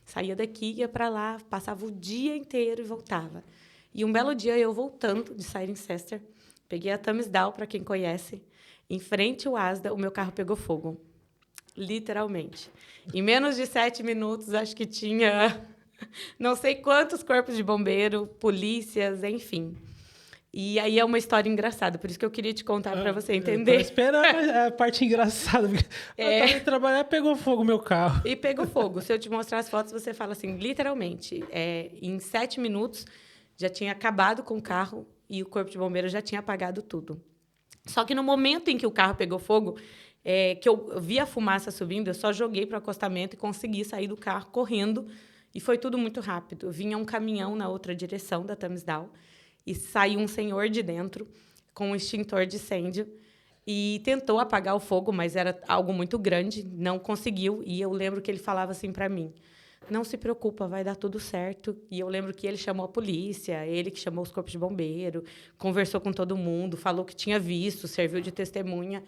Saía daqui, ia para lá, passava o dia inteiro e voltava. E um belo dia, eu voltando de Cirencester, peguei a Thamesdown, para quem conhece, em frente ao Asda, o meu carro pegou fogo. Literalmente. Em menos de 7 minutos, acho que tinha não sei quantos corpos de bombeiro, polícias, enfim. E aí é uma história engraçada, por isso que eu queria te contar para você entender. Eu tô esperando a parte engraçada. Eu tava indo trabalhar, pegou fogo o meu carro. E pegou fogo. Se eu te mostrar as fotos, você fala assim, literalmente, em 7 minutos, já tinha acabado com o carro e o corpo de bombeiro já tinha apagado tudo. Só que no momento em que o carro pegou fogo, que eu vi a fumaça subindo, eu só joguei para o acostamento e consegui sair do carro correndo. E foi tudo muito rápido. Vinha um caminhão na outra direção da Thamesdown e saiu um senhor de dentro com um extintor de incêndio e tentou apagar o fogo, mas era algo muito grande, não conseguiu. E eu lembro que ele falava assim para mim, não se preocupa, vai dar tudo certo. E eu lembro que ele chamou a polícia, ele que chamou os corpos de bombeiro, conversou com todo mundo, falou que tinha visto, serviu de testemunha.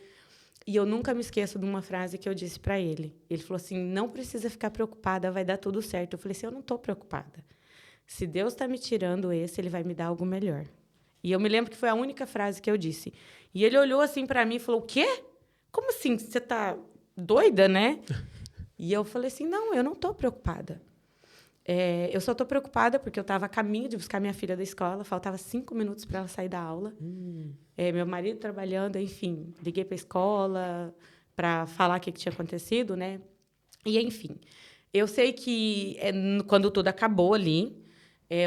E eu nunca me esqueço de uma frase que eu disse para ele. Ele falou assim, não precisa ficar preocupada, vai dar tudo certo. Eu falei assim, eu não estou preocupada. Se Deus está me tirando ele vai me dar algo melhor. E eu me lembro que foi a única frase que eu disse. E ele olhou assim para mim e falou, o quê? Como assim? Você está doida, né? E eu falei assim, não, eu não estou preocupada. Eu só estou preocupada porque eu estava a caminho de buscar minha filha da escola, faltava 5 minutos para ela sair da aula. Meu marido trabalhando, enfim, liguei para a escola para falar o que tinha acontecido, né? E, enfim, eu sei que quando tudo acabou ali,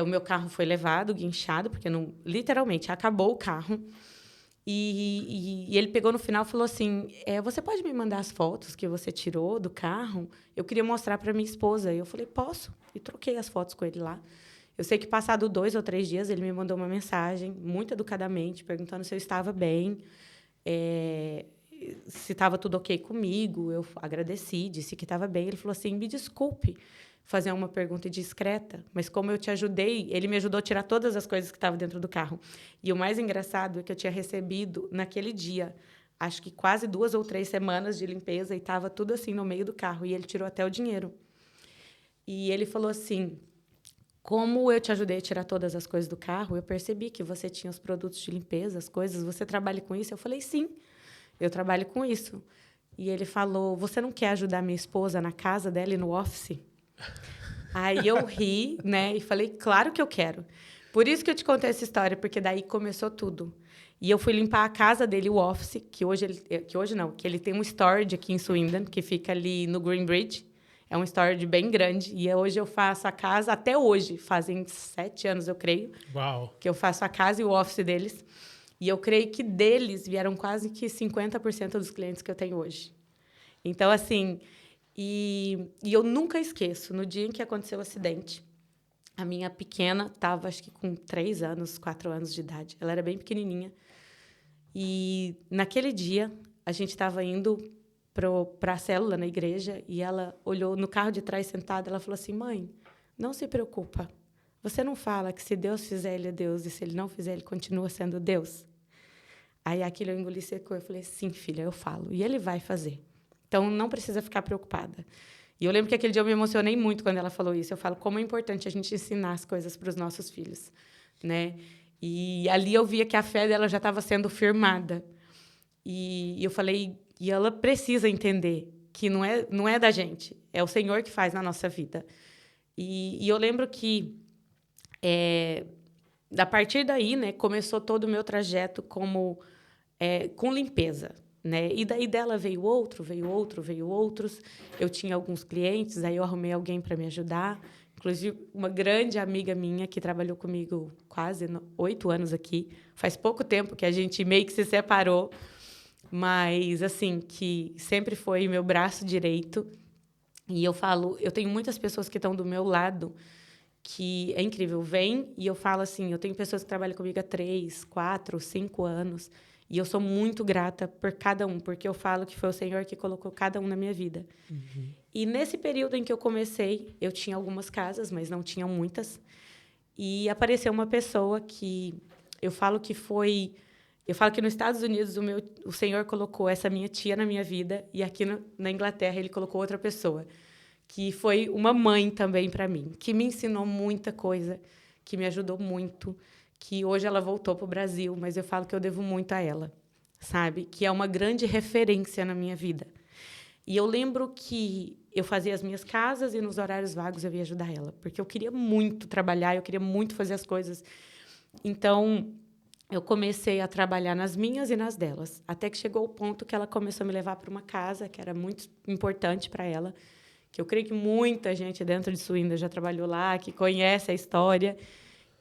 o meu carro foi levado, guinchado, porque literalmente acabou o carro. E ele pegou no final e falou assim, você pode me mandar as fotos que você tirou do carro? Eu queria mostrar para minha esposa. E eu falei, posso. E troquei as fotos com ele lá. Eu sei que, passado 2 ou 3 dias, ele me mandou uma mensagem, muito educadamente, perguntando se eu estava bem, se estava tudo ok comigo. Eu agradeci, disse que estava bem. Ele falou assim, me desculpe fazer uma pergunta indiscreta, mas como eu te ajudei, ele me ajudou a tirar todas as coisas que estavam dentro do carro. E o mais engraçado é que eu tinha recebido, naquele dia, acho que quase 2 ou 3 semanas de limpeza, e estava tudo assim no meio do carro, e ele tirou até o dinheiro. E ele falou assim, como eu te ajudei a tirar todas as coisas do carro, eu percebi que você tinha os produtos de limpeza, as coisas, você trabalha com isso? Eu falei, sim, eu trabalho com isso. E ele falou, você não quer ajudar minha esposa na casa dela e no office? Aí eu ri, né? E falei, claro que eu quero. Por isso que eu te contei essa história, porque daí começou tudo. E eu fui limpar a casa dele, o office, que ele tem um storage aqui em Swindon, que fica ali no Greenbridge. É um storage bem grande. E hoje eu faço a casa, até hoje, fazem 7 anos, eu creio. Uau! Que eu faço a casa e o office deles. E eu creio que deles vieram quase que 50% dos clientes que eu tenho hoje. Então, assim... E eu nunca esqueço, no dia em que aconteceu o acidente, a minha pequena estava, acho que com 3 anos, 4 anos de idade. Ela era bem pequenininha. E, naquele dia, a gente estava indo para a célula na igreja e ela olhou no carro de trás sentada, ela falou assim, mãe, não se preocupa. Você não fala que se Deus fizer, ele é Deus, e se ele não fizer, ele continua sendo Deus? Aí aquilo eu engoli secou. Eu falei, sim, filha, eu falo. E ele vai fazer. Então, não precisa ficar preocupada. E eu lembro que aquele dia eu me emocionei muito quando ela falou isso. Eu falo como é importante a gente ensinar as coisas para os nossos filhos, né? E ali eu via que a fé dela já estava sendo firmada. E eu falei, e ela precisa entender que não é da gente, é o Senhor que faz na nossa vida. E eu lembro que, a partir daí, né, começou todo o meu trajeto com limpeza. Né? E daí dela veio outros. Eu tinha alguns clientes, aí eu arrumei alguém para me ajudar. Inclusive, uma grande amiga minha que trabalhou comigo quase 8 anos aqui. Faz pouco tempo que a gente meio que se separou, mas, assim, que sempre foi meu braço direito. E eu falo, eu tenho muitas pessoas que estão do meu lado, que é incrível. Vem e eu falo assim, eu tenho pessoas que trabalham comigo há 3, 4, 5 anos... E eu sou muito grata por cada um, porque eu falo que foi o Senhor que colocou cada um na minha vida. Uhum. E nesse período em que eu comecei, eu tinha algumas casas, mas não tinha muitas. E apareceu uma pessoa que eu falo que nos Estados Unidos o Senhor colocou essa minha tia na minha vida, e aqui na Inglaterra ele colocou outra pessoa, que foi uma mãe também para mim, que me ensinou muita coisa, que me ajudou muito, que hoje ela voltou para o Brasil, mas eu falo que eu devo muito a ela, sabe? Que é uma grande referência na minha vida. E eu lembro que eu fazia as minhas casas e nos horários vagos eu ia ajudar ela, porque eu queria muito trabalhar, eu queria muito fazer as coisas. Então, eu comecei a trabalhar nas minhas e nas delas, até que chegou o ponto que ela começou a me levar para uma casa que era muito importante para ela, que eu creio que muita gente dentro de Swindon já trabalhou lá, que conhece a história.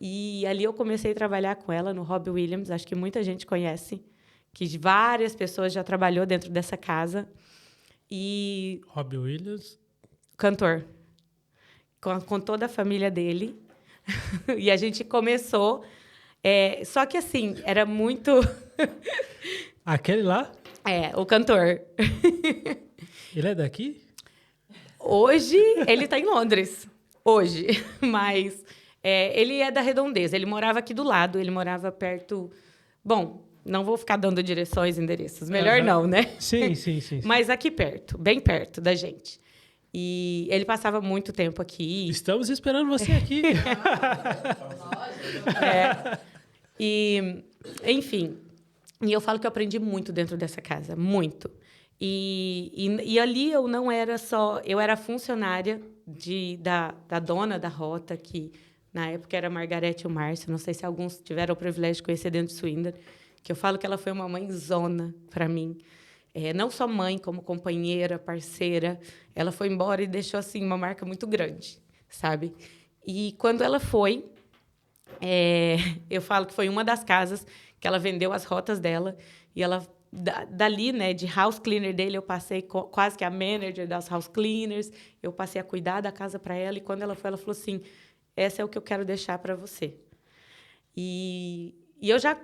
E ali eu comecei a trabalhar com ela no Robbie Williams, acho que muita gente conhece, que várias pessoas já trabalhou dentro dessa casa. E Robbie Williams? Cantor. Com toda a família dele. E a gente começou... só que, assim, era muito... Aquele lá? O cantor. Ele é daqui? Hoje, ele está em Londres. Hoje. Mas... ele é da Redondeza, ele morava aqui do lado, ele morava perto... Bom, não vou ficar dando direções e endereços, melhor não, né? Sim. Mas aqui perto, bem perto da gente. E ele passava muito tempo aqui. Estamos esperando você aqui. Enfim, e eu falo que eu aprendi muito dentro dessa casa, muito. E ali eu não era só... Eu era funcionária da dona da rota, que... Na época era a Margarete e o Márcio, não sei se alguns tiveram o privilégio de conhecer dentro de Swindon, que eu falo que ela foi uma mãezona para mim. Não só mãe, como companheira, parceira. Ela foi embora e deixou assim, uma marca muito grande, sabe? E quando ela foi, eu falo que foi uma das casas que ela vendeu as rotas dela e ela dali, né, de house cleaner dele, eu passei quase que a manager das house cleaners, eu passei a cuidar da casa para ela, e quando ela foi, ela falou assim, essa é o que eu quero deixar para você. E eu já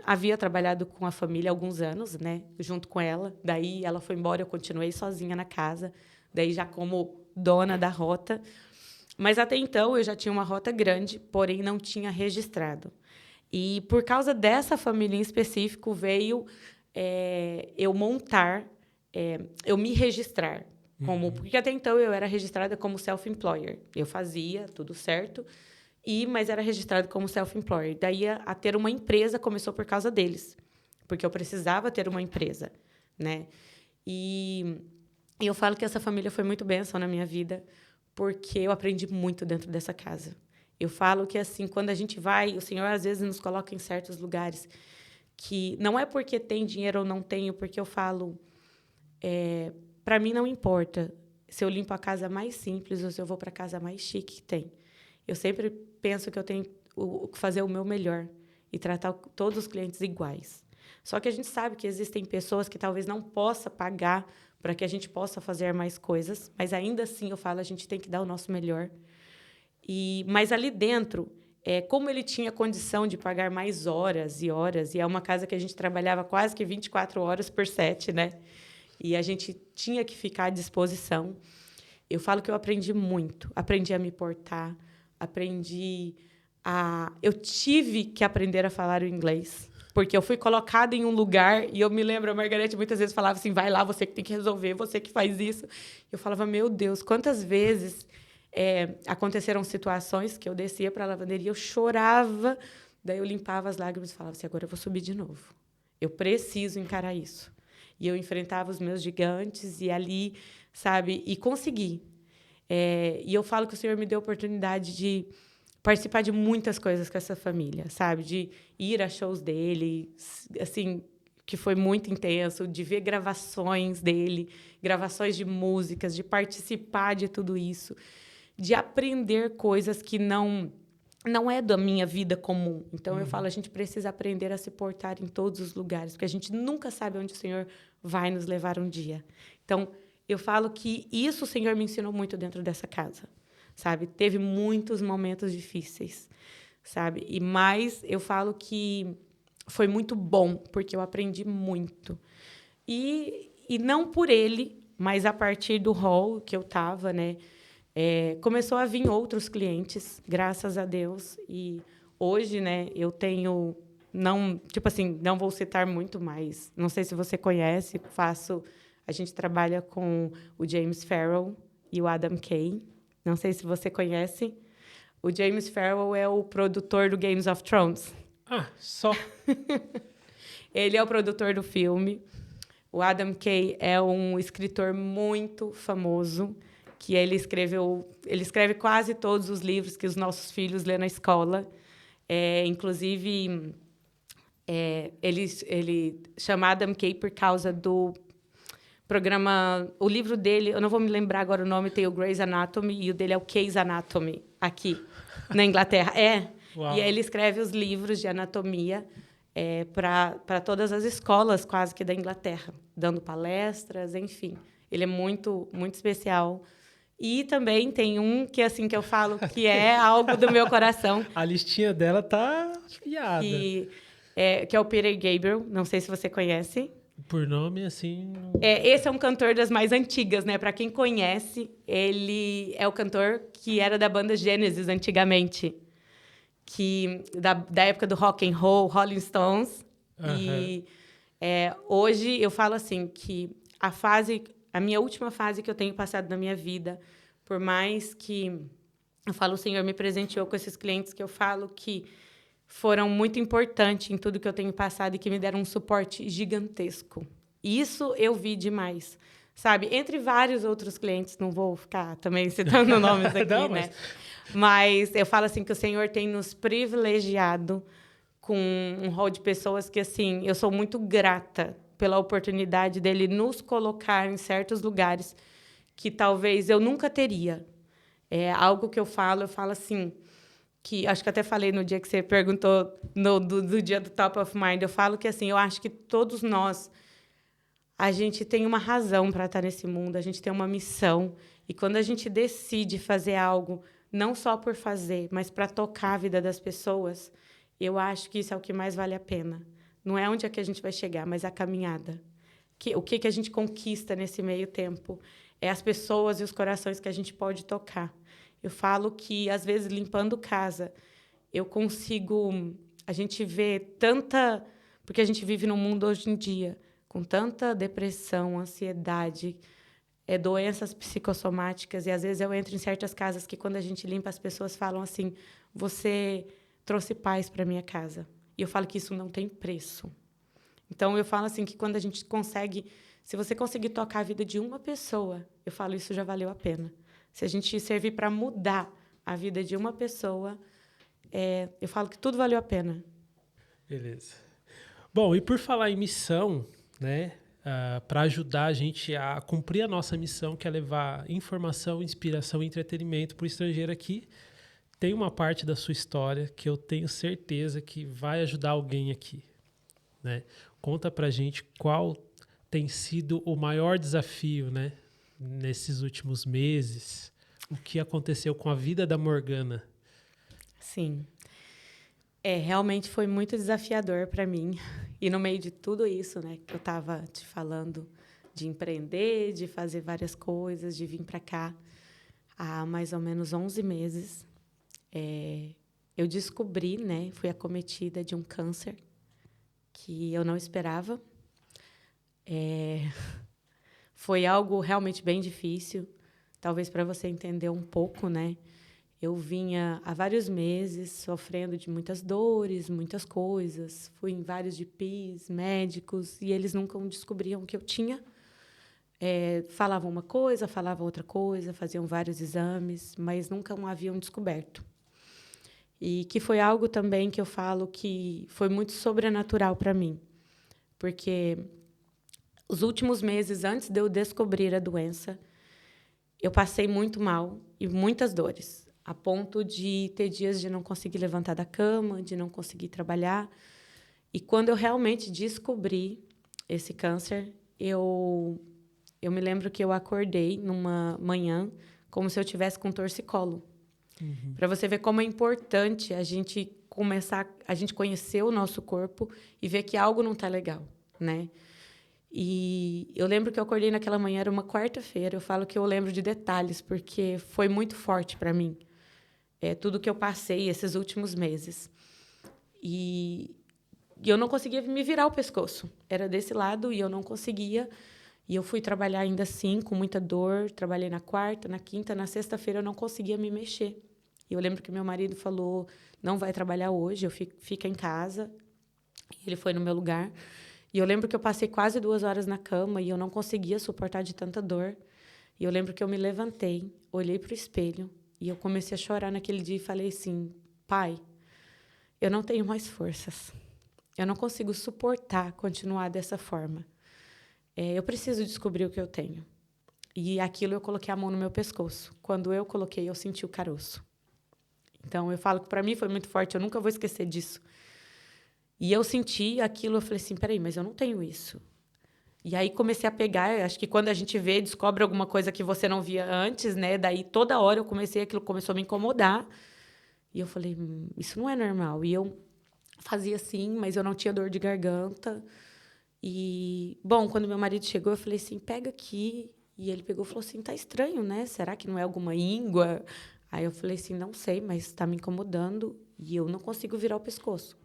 havia trabalhado com a família há alguns anos, né, junto com ela, daí ela foi embora, eu continuei sozinha na casa, daí já como dona da rota, mas até então eu já tinha uma rota grande, porém não tinha registrado. E por causa dessa família em específico, veio eu montar, eu me registrar. Porque até então eu era registrada como self-employer. Eu fazia tudo certo, mas era registrada como self-employer. Daí a ter uma empresa começou por causa deles, porque eu precisava ter uma empresa, né? E eu falo que essa família foi muito bênção na minha vida, porque eu aprendi muito dentro dessa casa. Eu falo que, assim, quando a gente vai, o Senhor, às vezes, nos coloca em certos lugares que não é porque tem dinheiro ou não tenho, porque eu falo, para mim não importa se eu limpo a casa mais simples ou se eu vou para a casa mais chique que tem. Eu sempre penso que eu tenho que fazer o meu melhor e tratar todos os clientes iguais. Só que a gente sabe que existem pessoas que talvez não possa pagar para que a gente possa fazer mais coisas, mas ainda assim eu falo, a gente tem que dar o nosso melhor. Mas ali dentro, como ele tinha condição de pagar mais horas e horas, e é uma casa que a gente trabalhava quase que 24 horas por 7, né? E a gente tinha que ficar à disposição. Eu falo que eu aprendi muito. Aprendi a me portar, eu tive que aprender a falar o inglês, porque eu fui colocada em um lugar, e eu me lembro, a Margarete muitas vezes falava assim, vai lá, você que tem que resolver, você que faz isso. Eu falava, meu Deus, quantas vezes aconteceram situações que eu descia para a lavanderia, eu chorava, daí eu limpava as lágrimas e falava assim, agora eu vou subir de novo. Eu preciso encarar isso. E eu enfrentava os meus gigantes, e ali, sabe, e consegui. E eu falo que o Senhor me deu a oportunidade de participar de muitas coisas com essa família, sabe? De ir a shows dele, assim, que foi muito intenso, de ver gravações dele, gravações de músicas, de participar de tudo isso, de aprender coisas que não é da minha vida comum. Então, eu falo, a gente precisa aprender a se portar em todos os lugares, porque a gente nunca sabe onde o Senhor vai nos levar um dia. Então, eu falo que isso o Senhor me ensinou muito dentro dessa casa, sabe? Teve muitos momentos difíceis, sabe? Mas eu falo que foi muito bom, porque eu aprendi muito. E não por ele, mas a partir do hall que eu estava, né? Começou a vir outros clientes, graças a Deus. E hoje, né, eu tenho... Não vou citar muito, mas não sei se você conhece, a gente trabalha com o James Farrell e o Adam Kay. Não sei se você conhece. O James Farrell é o produtor do Games of Thrones. Ah, só. Ele é o produtor do filme. O Adam Kay é um escritor muito famoso, que ele escreve quase todos os livros que os nossos filhos lêem na escola. Inclusive, ele chama Adam Kay por causa do programa... O livro dele, eu não vou me lembrar agora o nome, tem o Grey's Anatomy, e o dele é o Case Anatomy, aqui na Inglaterra. Uau. E aí ele escreve os livros de anatomia para todas as escolas quase que da Inglaterra, dando palestras, enfim. Ele é muito, muito especial. E também tem um que, assim, que eu falo que é algo do meu coração. A listinha dela tá fiada. Que é o Peter Gabriel, não sei se você conhece. Por nome, assim... Esse é um cantor das mais antigas, né? Para quem conhece, ele é o cantor que era da banda Genesis antigamente, da época do rock and roll, Rolling Stones. Uhum. E hoje eu falo assim que a minha última fase que eu tenho passado na minha vida, por mais que eu falo, o Senhor me presenteou com esses clientes que eu falo que foram muito importantes em tudo que eu tenho passado e que me deram um suporte gigantesco. Isso eu vi demais, sabe? Entre vários outros clientes, não vou ficar também citando nomes aqui, não, né? Mas eu falo assim que o Senhor tem nos privilegiado com um rol de pessoas que, assim, eu sou muito grata pela oportunidade dele nos colocar em certos lugares que talvez eu nunca teria. É algo que eu falo assim... que acho que até falei no dia que você perguntou do dia do Top of Mind, eu falo que assim, eu acho que todos nós a gente tem uma razão para estar nesse mundo, a gente tem uma missão, e quando a gente decide fazer algo não só por fazer, mas para tocar a vida das pessoas, eu acho que isso é o que mais vale a pena. Não é onde é que a gente vai chegar, mas a caminhada. O que a gente conquista nesse meio tempo é as pessoas e os corações que a gente pode tocar. Eu falo que, às vezes, limpando casa, eu consigo... A gente vê tanta... Porque a gente vive num mundo, hoje em dia, com tanta depressão, ansiedade, doenças psicossomáticas. E, às vezes, eu entro em certas casas que, quando a gente limpa, as pessoas falam assim, você trouxe paz para a minha casa. E eu falo que isso não tem preço. Então, eu falo assim que, quando a gente consegue... Se você conseguir tocar a vida de uma pessoa, eu falo, isso já valeu a pena. Se a gente servir para mudar a vida de uma pessoa, eu falo que tudo valeu a pena. Beleza. Bom, e por falar em missão, né, para ajudar a gente a cumprir a nossa missão, que é levar informação, inspiração e entretenimento para o estrangeiro aqui, tem uma parte da sua história que eu tenho certeza que vai ajudar alguém aqui, né? Conta para a gente qual tem sido o maior desafio, né, nesses últimos meses, o que aconteceu com a vida da Morgana. Sim. Realmente foi muito desafiador para mim. E no meio de tudo isso, né, que eu estava te falando, de empreender, de fazer várias coisas, de vir para cá, há mais ou menos 11 meses, eu descobri, né, fui acometida de um câncer que eu não esperava. Foi algo realmente bem difícil, talvez para você entender um pouco, né? Eu vinha há vários meses sofrendo de muitas dores, muitas coisas. Fui em vários GPs, médicos, e eles nunca descobriam o que eu tinha. Falavam uma coisa, falavam outra coisa, faziam vários exames, mas nunca haviam descoberto. E que foi algo também que eu falo que foi muito sobrenatural para mim, porque os últimos meses, antes de eu descobrir a doença, eu passei muito mal e muitas dores, a ponto de ter dias de não conseguir levantar da cama, de não conseguir trabalhar. E quando eu realmente descobri esse câncer, eu me lembro que eu acordei numa manhã como se eu tivesse com torcicolo. Uhum. Para você ver como é importante a gente conhecer o nosso corpo e ver que algo não está legal, né? E eu lembro que eu acordei naquela manhã, era uma quarta-feira. Eu falo que eu lembro de detalhes, porque foi muito forte para mim. Tudo que eu passei esses últimos meses. E eu não conseguia me virar o pescoço. Era desse lado e eu não conseguia. E eu fui trabalhar ainda assim, com muita dor. Trabalhei na quarta, na quinta, na sexta-feira eu não conseguia me mexer. E eu lembro que meu marido falou, não vai trabalhar hoje, fica em casa. E ele foi no meu lugar. E eu lembro que eu passei quase 2 horas na cama e eu não conseguia suportar de tanta dor. E eu lembro que eu me levantei, olhei para o espelho e eu comecei a chorar naquele dia e falei assim, pai, eu não tenho mais forças. Eu não consigo suportar continuar dessa forma. Eu preciso descobrir o que eu tenho. E aquilo eu coloquei a mão no meu pescoço. Quando eu coloquei, eu senti o caroço. Então, eu falo que para mim foi muito forte, eu nunca vou esquecer disso. E eu senti aquilo, eu falei assim, peraí, mas eu não tenho isso. E aí comecei a pegar, acho que quando a gente descobre alguma coisa que você não via antes, né? Daí toda hora aquilo começou a me incomodar. E eu falei, isso não é normal. E eu fazia assim, mas eu não tinha dor de garganta. E, bom, quando meu marido chegou, eu falei assim, pega aqui. E ele pegou e falou assim, tá estranho, né? Será que não é alguma íngua? Aí eu falei assim, não sei, mas está me incomodando e eu não consigo virar o pescoço.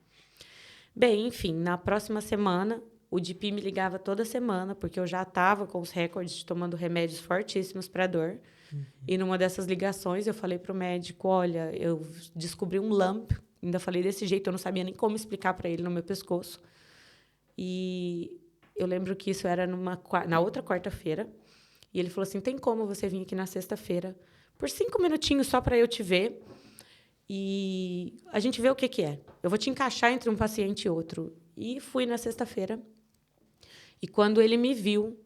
Bem, enfim, na próxima semana, o DP me ligava toda semana, porque eu já estava com os recordes tomando remédios fortíssimos para dor. Uhum. E numa dessas ligações, eu falei para o médico, olha, eu descobri um lump, ainda falei desse jeito, eu não sabia nem como explicar para ele no meu pescoço. E eu lembro que isso era na outra quarta-feira. E ele falou assim, tem como você vir aqui na sexta-feira, por 5 minutinhos só para eu te ver, e a gente vê o que é. Eu vou te encaixar entre um paciente e outro. E fui na sexta-feira. E quando ele me viu,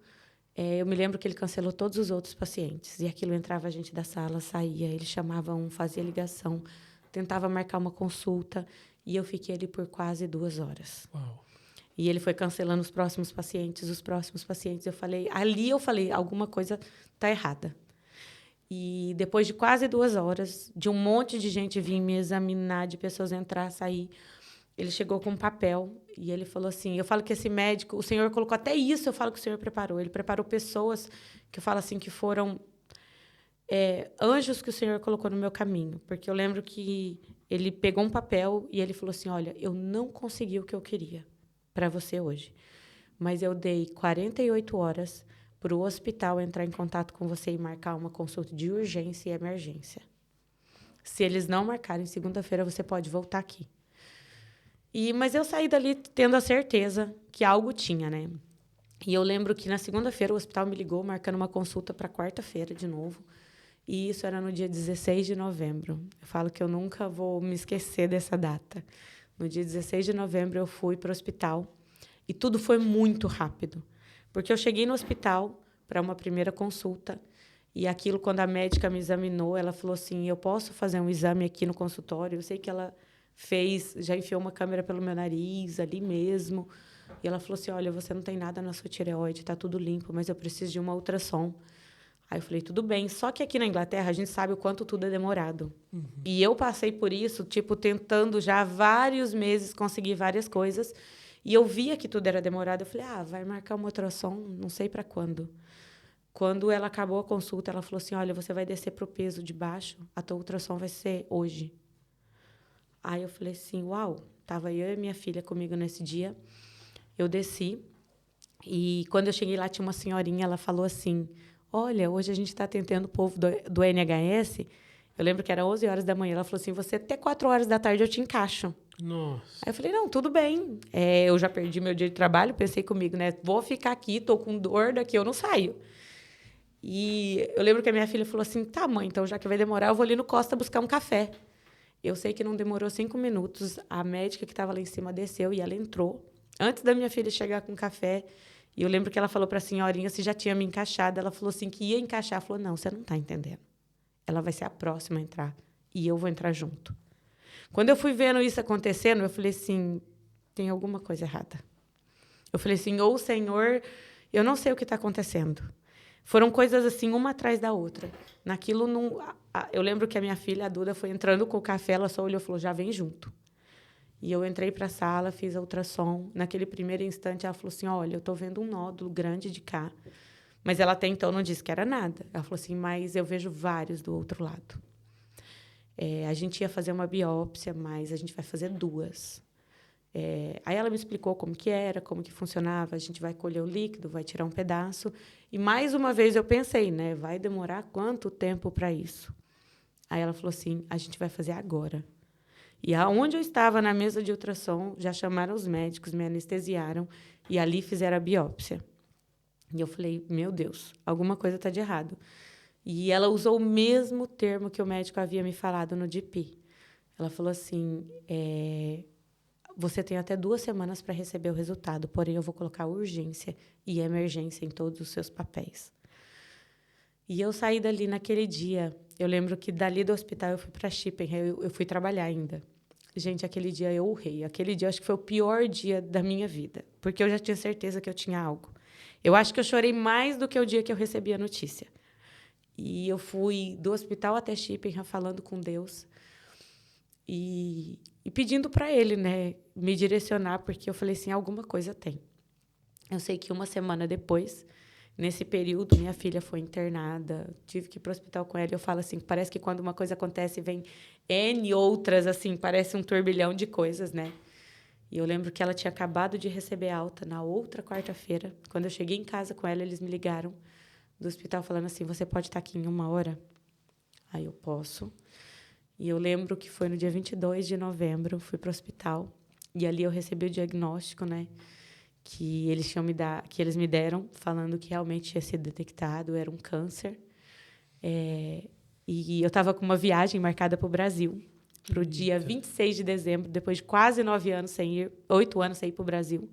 eu me lembro que ele cancelou todos os outros pacientes. E aquilo entrava a gente da sala, saía, ele chamava um, fazia ligação. tentava marcar uma consulta, e eu fiquei ali por quase 2 horas. Uau. E ele foi cancelando os próximos pacientes. Ali eu falei, alguma coisa está errada. E depois de quase 2 horas, de um monte de gente vir me examinar, de pessoas entrar, sair, ele chegou com um papel e ele falou assim, eu falo que esse médico, o senhor colocou até isso, eu falo que o senhor preparou. Ele preparou pessoas que eu falo assim, que foram anjos que o senhor colocou no meu caminho. Porque eu lembro que ele pegou um papel e ele falou assim, olha, eu não consegui o que eu queria para você hoje, mas eu dei 48 horas para o hospital entrar em contato com você e marcar uma consulta de urgência e emergência. Se eles não marcarem, segunda-feira você pode voltar aqui. Mas eu saí dali tendo a certeza que algo tinha, né? E eu lembro que na segunda-feira o hospital me ligou, marcando uma consulta para quarta-feira de novo. E isso era no dia 16 de novembro. Eu falo que eu nunca vou me esquecer dessa data. No dia 16 de novembro eu fui para o hospital e tudo foi muito rápido. Porque eu cheguei no hospital para uma primeira consulta e aquilo, quando a médica me examinou, ela falou assim, eu posso fazer um exame aqui no consultório? Eu sei que ela fez, já enfiou uma câmera pelo meu nariz, ali mesmo. E ela falou assim, olha, você não tem nada na sua tireoide, está tudo limpo, mas eu preciso de uma ultrassom. Aí eu falei, tudo bem. Só que aqui na Inglaterra, a gente sabe o quanto tudo é demorado. Uhum. E eu passei por isso, tentando já há vários meses conseguir várias coisas. E eu via que tudo era demorado. Eu falei, vai marcar uma ultrassom, não sei para quando. Quando ela acabou a consulta, ela falou assim, olha, você vai descer para o peso de baixo, a tua ultrassom vai ser hoje. Aí eu falei assim, uau. Estava eu e minha filha comigo nesse dia. Eu desci e quando eu cheguei lá, tinha uma senhorinha, ela falou assim, olha, hoje a gente está atendendo o povo do NHS. Eu lembro que era 11 horas da manhã. Ela falou assim, você até 4 horas da tarde eu te encaixo. Nossa. Aí eu falei, não, tudo bem. Eu já perdi meu dia de trabalho, pensei comigo, né? Vou ficar aqui, estou com dor, daqui eu não saio. E eu lembro que a minha filha falou assim, tá, mãe, então já que vai demorar, eu vou ali no Costa buscar um café. Eu sei que não demorou 5 minutos, a médica que estava lá em cima desceu e ela entrou. Antes da minha filha chegar com café, e eu lembro que ela falou para a senhorinha se já tinha me encaixado. Ela falou assim que ia encaixar. Ela falou, não, você não está entendendo. Ela vai ser a próxima a entrar e eu vou entrar junto. Quando eu fui vendo isso acontecendo, eu falei assim, tem alguma coisa errada. Eu falei assim, ou Senhor, eu não sei o que está acontecendo. Foram coisas assim, uma atrás da outra. Naquilo, eu lembro que a minha filha, a Duda, foi entrando com o café, ela só olhou e falou, já vem junto. E eu entrei para a sala, fiz a ultrassom. Naquele primeiro instante, ela falou assim, olha, eu estou vendo um nódulo grande de cá. Mas ela até então não disse que era nada. Ela falou assim, mas eu vejo vários do outro lado. A gente ia fazer uma biópsia, mas a gente vai fazer 2. Aí ela me explicou como que era, como que funcionava. A gente vai colher o líquido, vai tirar um pedaço. E mais uma vez eu pensei, né, vai demorar quanto tempo para isso? Aí ela falou assim, a gente vai fazer agora. E aonde eu estava na mesa de ultrassom, já chamaram os médicos, me anestesiaram e ali fizeram a biópsia. E eu falei, meu Deus, alguma coisa está de errado. E ela usou o mesmo termo que o médico havia me falado no GP. Ela falou assim, você tem até 2 semanas para receber o resultado, porém eu vou colocar urgência e emergência em todos os seus papéis. E eu saí dali naquele dia. Eu lembro que dali do hospital eu fui para Chippenham, eu fui trabalhar ainda. Gente, aquele dia eu urrei. Aquele dia eu acho que foi o pior dia da minha vida, porque eu já tinha certeza que eu tinha algo. Eu acho que eu chorei mais do que o dia que eu recebi a notícia. E eu fui do hospital até Chippenham falando com Deus e pedindo para Ele, né, me direcionar, porque eu falei assim, alguma coisa tem. Eu sei que 1 semana depois, nesse período, minha filha foi internada, tive que ir para o hospital com ela. E eu falo assim, parece que quando uma coisa acontece, vem N outras, assim, parece um turbilhão de coisas, né? E eu lembro que ela tinha acabado de receber alta na outra quarta-feira. Quando eu cheguei em casa com ela, eles me ligaram do hospital falando assim, você pode estar aqui em 1 hora? Aí eu posso. E eu lembro que foi no dia 22 de novembro, fui para o hospital. E ali eu recebi o diagnóstico, né? Que eles me deram, falando que realmente tinha sido detectado, era um câncer. E eu estava com uma viagem marcada para o Brasil, para o dia 26 de dezembro, depois de quase 9 anos sem ir, 8 anos sem ir para o Brasil.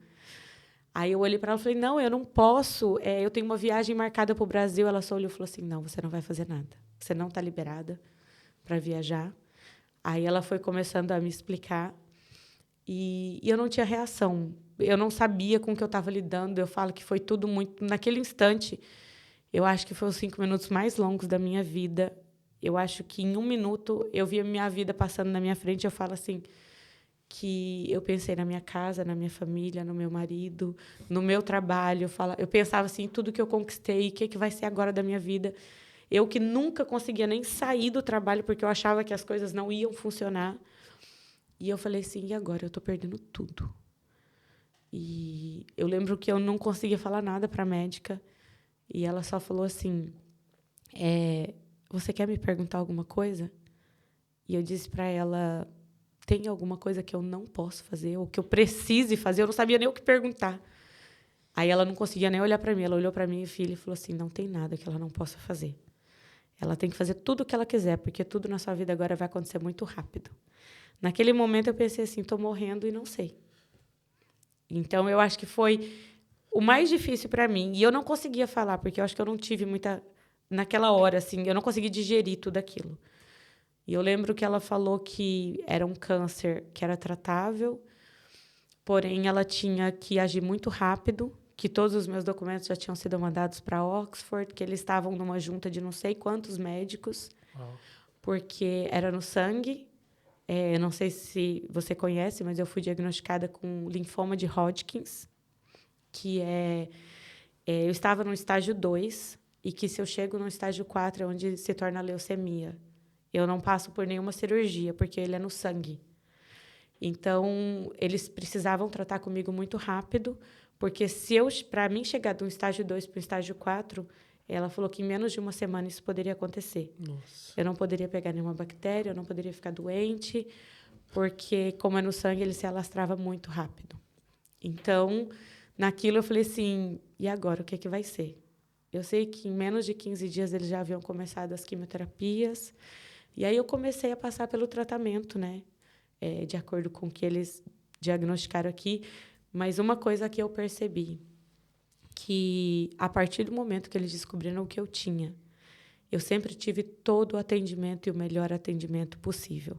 Aí eu olhei para ela e falei, não, eu não posso, eu tenho uma viagem marcada para o Brasil. Ela só olhou e falou assim, não, você não vai fazer nada. Você não está liberada para viajar. Aí ela foi começando a me explicar e eu não tinha reação. Eu não sabia com o que eu estava lidando. Eu falo que foi tudo muito... Naquele instante, eu acho que foi os 5 minutos mais longos da minha vida. Eu acho que em 1 minuto eu vi a minha vida passando na minha frente. Eu falo assim, que eu pensei na minha casa, na minha família, no meu marido, no meu trabalho. Eu pensava assim, em tudo que eu conquistei, o que vai ser agora da minha vida. Eu que nunca conseguia nem sair do trabalho porque eu achava que as coisas não iam funcionar. E eu falei assim, e agora? Eu estou perdendo tudo. E eu lembro que eu não conseguia falar nada para a médica. E ela só falou assim, você quer me perguntar alguma coisa? E eu disse para ela, tem alguma coisa que eu não posso fazer, ou que eu precise fazer? Eu não sabia nem o que perguntar. Aí ela não conseguia nem olhar para mim. Ela olhou para minha filha e falou assim, não tem nada que ela não possa fazer. Ela tem que fazer tudo o que ela quiser, porque tudo na sua vida agora vai acontecer muito rápido. Naquele momento, eu pensei assim, estou morrendo e não sei. Então, eu acho que foi o mais difícil para mim. E eu não conseguia falar, porque eu acho que eu não tive muita... Naquela hora, assim, eu não consegui digerir tudo aquilo. E eu lembro que ela falou que era um câncer que era tratável, porém, ela tinha que agir muito rápido, que todos os meus documentos já tinham sido mandados para Oxford, que eles estavam numa junta de não sei quantos médicos, porque era no sangue. Eu não sei se você conhece, mas eu fui diagnosticada com linfoma de Hodgkin, que eu estava no estágio 2, e que se eu chego no estágio 4 é onde se torna leucemia. Eu não passo por nenhuma cirurgia, porque ele é no sangue. Então, eles precisavam tratar comigo muito rápido, porque para mim chegar do estágio 2 para o estágio 4, ela falou que em menos de 1 semana isso poderia acontecer. Nossa. Eu não poderia pegar nenhuma bactéria, eu não poderia ficar doente, porque, como é no sangue, ele se alastrava muito rápido. Então, naquilo eu falei assim, e agora, o que é que vai ser? Eu sei que em menos de 15 dias eles já haviam começado as quimioterapias, e aí eu comecei a passar pelo tratamento, né? De acordo com o que eles diagnosticaram aqui. Mas uma coisa que eu percebi, que a partir do momento que eles descobriram o que eu tinha, eu sempre tive todo o atendimento e o melhor atendimento possível.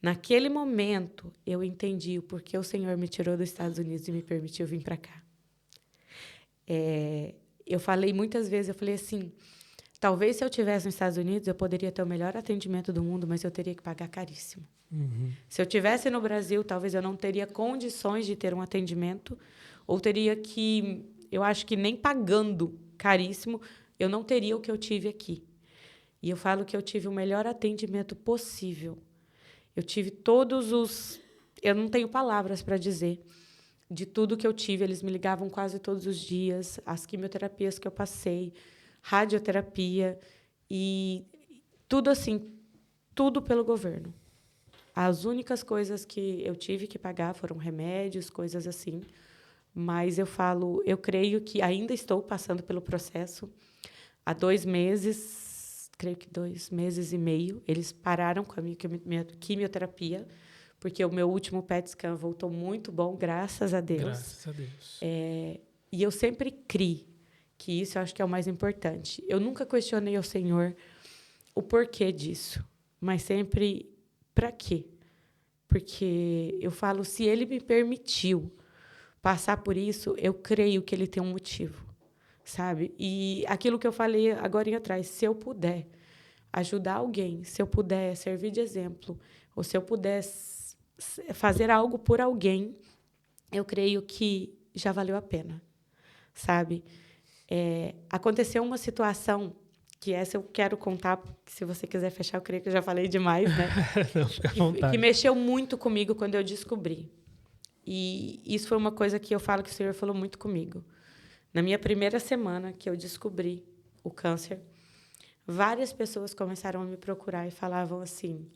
Naquele momento, eu entendi o porquê o Senhor me tirou dos Estados Unidos e me permitiu vir para cá. Eu falei muitas vezes, eu falei assim, talvez se eu estivesse nos Estados Unidos, eu poderia ter o melhor atendimento do mundo, mas eu teria que pagar caríssimo. Uhum. Se eu estivesse no Brasil, talvez eu não teria condições de ter um atendimento, ou teria que, eu acho que nem pagando caríssimo, eu não teria o que eu tive aqui. E eu falo que eu tive o melhor atendimento possível. Eu tive todos os... Eu não tenho palavras para dizer de tudo que eu tive. Eles me ligavam quase todos os dias, as quimioterapias que eu passei, radioterapia, e tudo assim, tudo pelo governo. As únicas coisas que eu tive que pagar foram remédios, coisas assim. Mas eu creio que ainda estou passando pelo processo. Há 2 meses, creio que 2 meses e meio, eles pararam com a minha quimioterapia, porque o meu último PET scan voltou muito bom, graças a Deus. Graças a Deus. E eu sempre criei que isso eu acho que é o mais importante. Eu nunca questionei ao Senhor o porquê disso, mas sempre para quê? Porque eu falo, se Ele me permitiu passar por isso, eu creio que Ele tem um motivo, sabe? E aquilo que eu falei agora atrás, se eu puder ajudar alguém, se eu puder servir de exemplo, ou se eu puder fazer algo por alguém, eu creio que já valeu a pena, sabe? Aconteceu uma situação que essa eu quero contar, se você quiser fechar, eu creio que eu já falei demais, né? Não, fica à vontade. Que mexeu muito comigo quando eu descobri. E isso foi uma coisa que eu falo que o Senhor falou muito comigo. Na minha primeira semana que eu descobri o câncer, várias pessoas começaram a me procurar e falavam assim,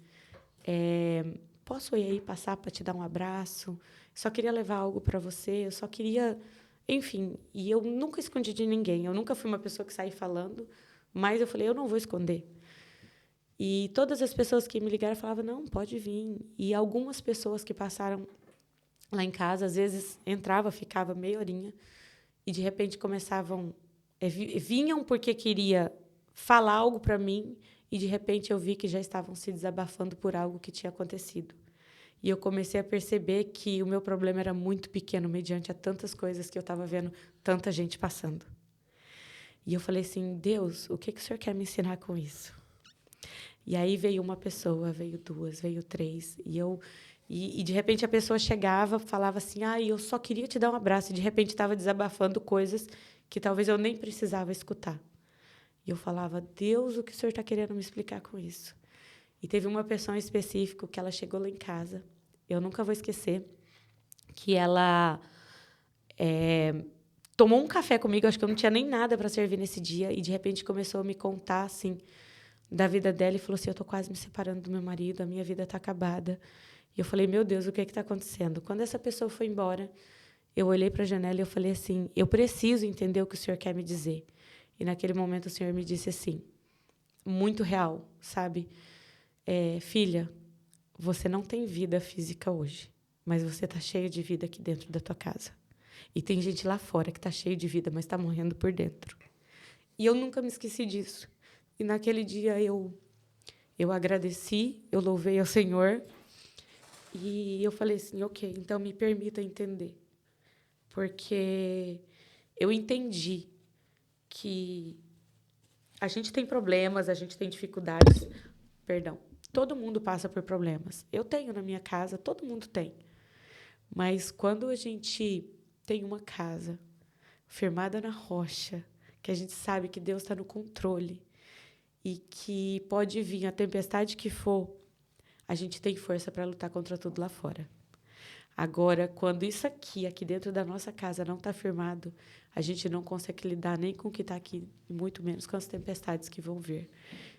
posso ir aí passar para te dar um abraço? Só queria levar algo para você, eu só queria... Enfim, e eu nunca escondi de ninguém. Eu nunca fui uma pessoa que saí falando, mas eu falei, eu não vou esconder. E todas as pessoas que me ligaram falavam, não, pode vir. E algumas pessoas que passaram lá em casa, às vezes entrava, ficava meia horinha, e de repente começavam... vinham porque queria falar algo para mim e, de repente, eu vi que já estavam se desabafando por algo que tinha acontecido. E eu comecei a perceber que o meu problema era muito pequeno, mediante a tantas coisas que eu estava vendo tanta gente passando. E eu falei assim, Deus, o que o Senhor quer me ensinar com isso? E aí veio uma pessoa, veio duas, veio três, e de repente a pessoa chegava, falava assim, eu só queria te dar um abraço, e de repente estava desabafando coisas que talvez eu nem precisava escutar. E eu falava, Deus, o que o Senhor está querendo me explicar com isso? E teve uma pessoa em específico que ela chegou lá em casa, eu nunca vou esquecer, que ela tomou um café comigo, acho que eu não tinha nem nada para servir nesse dia, e de repente começou a me contar, assim, da vida dela, e falou assim, eu estou quase me separando do meu marido, a minha vida está acabada. E eu falei, meu Deus, o que está acontecendo? Quando essa pessoa foi embora, eu olhei para a janela e eu falei assim, eu preciso entender o que o Senhor quer me dizer. E naquele momento o Senhor me disse assim, muito real, sabe? Filha, você não tem vida física hoje, mas você está cheia de vida aqui dentro da tua casa. E tem gente lá fora que está cheia de vida, mas está morrendo por dentro. E eu nunca me esqueci disso. E naquele dia eu agradeci, eu louvei ao Senhor, e eu falei assim, ok, então me permita entender. Porque eu entendi que a gente tem problemas, a gente tem dificuldades. Perdão, todo mundo passa por problemas. Eu tenho na minha casa, todo mundo tem. Mas quando a gente tem uma casa firmada na rocha, que a gente sabe que Deus está no controle e que pode vir a tempestade que for, a gente tem força para lutar contra tudo lá fora. Agora, quando isso aqui dentro da nossa casa não está firmado, a gente não consegue lidar nem com o que está aqui, e muito menos com as tempestades que vão vir.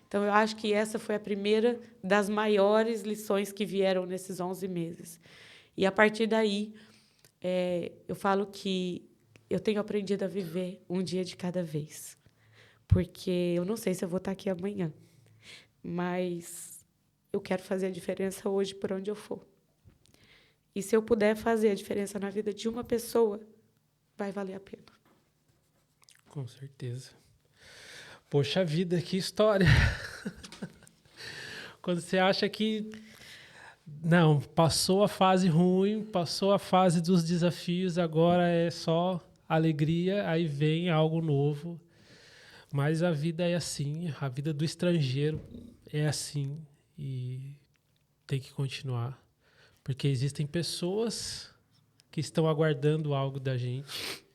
Então, eu acho que essa foi a primeira das maiores lições que vieram nesses 11 meses. E, a partir daí, eu falo que eu tenho aprendido a viver um dia de cada vez. Porque eu não sei se eu vou estar aqui amanhã, mas eu quero fazer a diferença hoje por onde eu for. E se eu puder fazer a diferença na vida de uma pessoa, vai valer a pena. Com certeza. Poxa vida, que história. Quando você acha que não, passou a fase ruim, passou a fase dos desafios, agora é só alegria, aí vem algo novo. Mas a vida é assim, a vida do estrangeiro é assim e tem que continuar. Porque existem pessoas que estão aguardando algo da gente,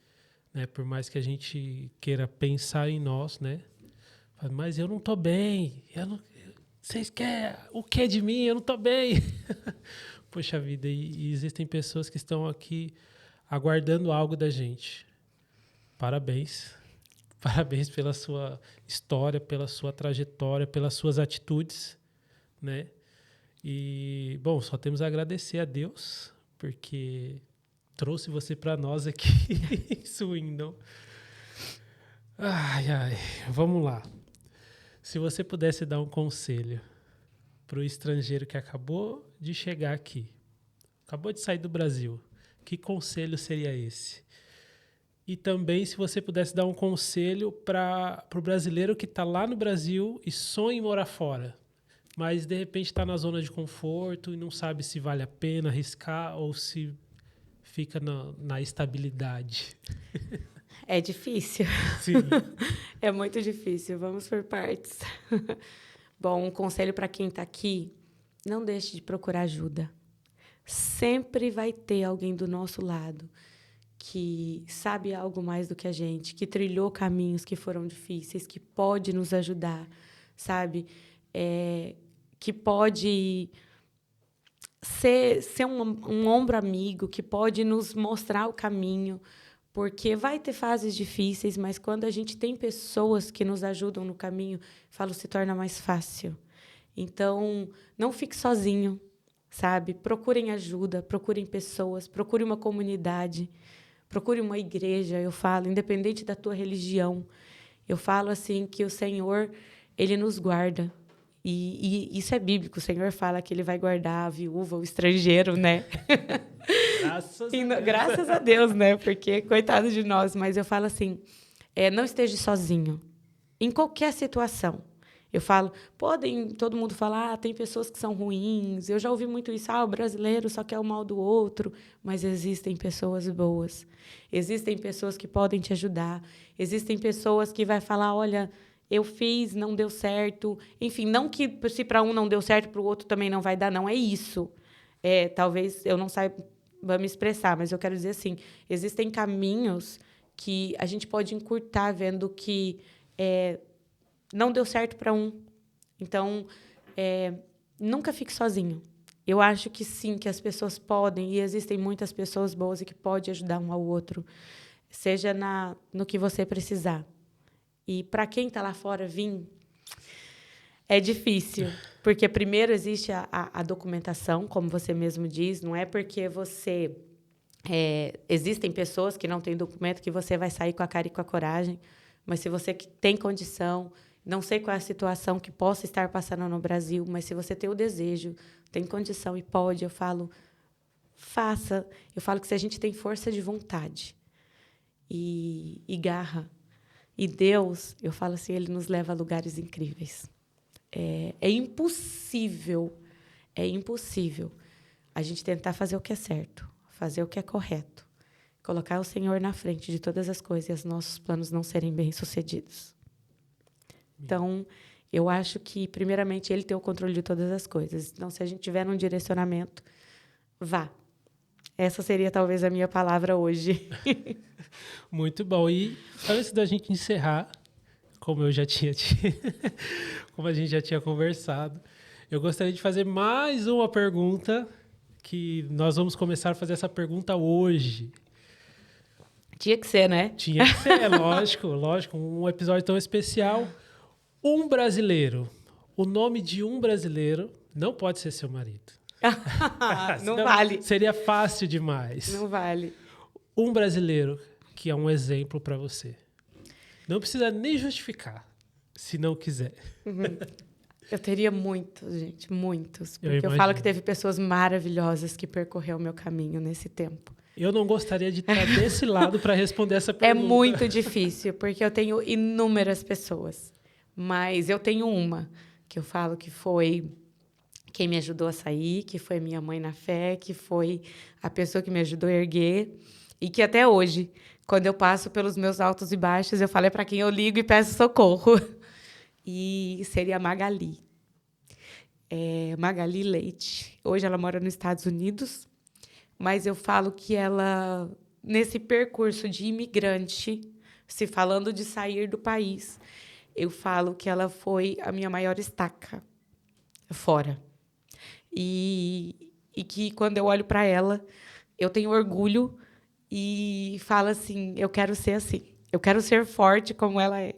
né? Por mais que a gente queira pensar em nós, né? Mas eu não estou bem, vocês querem o que de mim? Eu não estou bem. Poxa vida, e existem pessoas que estão aqui aguardando algo da gente. Parabéns. Parabéns pela sua história, pela sua trajetória, pelas suas atitudes, né? E, bom, só temos a agradecer a Deus, porque trouxe você para nós aqui em Swindon. Ai, vamos lá. Se você pudesse dar um conselho para o estrangeiro que acabou de chegar aqui, acabou de sair do Brasil, que conselho seria esse? E também, se você pudesse dar um conselho para o brasileiro que está lá no Brasil e sonha em morar fora, mas, de repente, está na zona de conforto e não sabe se vale a pena arriscar ou se fica na estabilidade. É difícil. Sim. É muito difícil. Vamos por partes. Bom, um conselho para quem está aqui, não deixe de procurar ajuda. Sempre vai ter alguém do nosso lado que sabe algo mais do que a gente, que trilhou caminhos que foram difíceis, que pode nos ajudar, sabe? Que pode ser um ombro amigo, que pode nos mostrar o caminho, porque vai ter fases difíceis, mas quando a gente tem pessoas que nos ajudam no caminho, se torna mais fácil. Então, não fique sozinho, sabe? Procurem ajuda, procurem pessoas, procure uma comunidade, procure uma igreja, eu falo, independente da tua religião. Eu falo assim que o Senhor, Ele nos guarda. E isso é bíblico. O Senhor fala que Ele vai guardar a viúva, o estrangeiro, né? Graças a Deus, né? Porque, coitado de nós. Mas eu falo assim, não esteja sozinho. Em qualquer situação. Eu falo, todo mundo fala, tem pessoas que são ruins. Eu já ouvi muito isso, o brasileiro só quer o mal do outro. Mas existem pessoas boas. Existem pessoas que podem te ajudar. Existem pessoas que vai falar, olha, eu fiz, não deu certo. Enfim, não que se para um não deu certo, para o outro também não vai dar, não. É isso. Talvez eu não saiba me expressar, mas eu quero dizer assim, existem caminhos que a gente pode encurtar vendo que não deu certo para um. Então, nunca fique sozinho. Eu acho que sim, que as pessoas podem, e existem muitas pessoas boas e que podem ajudar um ao outro, seja no que você precisar. E para quem está lá fora vir, é difícil, porque primeiro existe a documentação, como você mesmo diz, não é porque você... existem pessoas que não têm documento que você vai sair com a cara e com a coragem, mas se você tem condição, não sei qual é a situação que possa estar passando no Brasil, mas se você tem o desejo, tem condição e pode, eu falo, faça. Eu falo que se a gente tem força de vontade e garra, e Deus, eu falo assim, Ele nos leva a lugares incríveis. É impossível a gente tentar fazer o que é certo, fazer o que é correto, colocar o Senhor na frente de todas as coisas e os nossos planos não serem bem-sucedidos. Então, eu acho que, primeiramente, Ele tem o controle de todas as coisas. Então, se a gente tiver um direcionamento, vá. Essa seria, talvez, a minha palavra hoje. Muito bom. E antes da gente encerrar, como a gente já tinha conversado, eu gostaria de fazer mais uma pergunta, que nós vamos começar a fazer essa pergunta hoje. Tinha que ser, né? Tinha que ser, lógico. Um episódio tão especial. Um brasileiro. O nome de um brasileiro não pode ser seu marido. Não vale. Seria fácil demais. Não vale. Um brasileiro que é um exemplo para você. Não precisa nem justificar, se não quiser. Eu teria muitos, gente, muitos. Porque eu falo que teve pessoas maravilhosas que percorreu o meu caminho nesse tempo. Eu não gostaria de estar desse lado para responder essa pergunta. É muito difícil, porque eu tenho inúmeras pessoas. Mas eu tenho uma que eu falo que foi quem me ajudou a sair, que foi minha mãe na fé, que foi a pessoa que me ajudou a erguer. E que até hoje, quando eu passo pelos meus altos e baixos, eu falo para quem eu ligo e peço socorro. E seria a Magali. Magali Leite. Hoje ela mora nos Estados Unidos, mas eu falo que ela, nesse percurso de imigrante, se falando de sair do país, eu falo que ela foi a minha maior estaca fora. E que, quando eu olho para ela, eu tenho orgulho e falo assim, eu quero ser assim. Eu quero ser forte como ela é.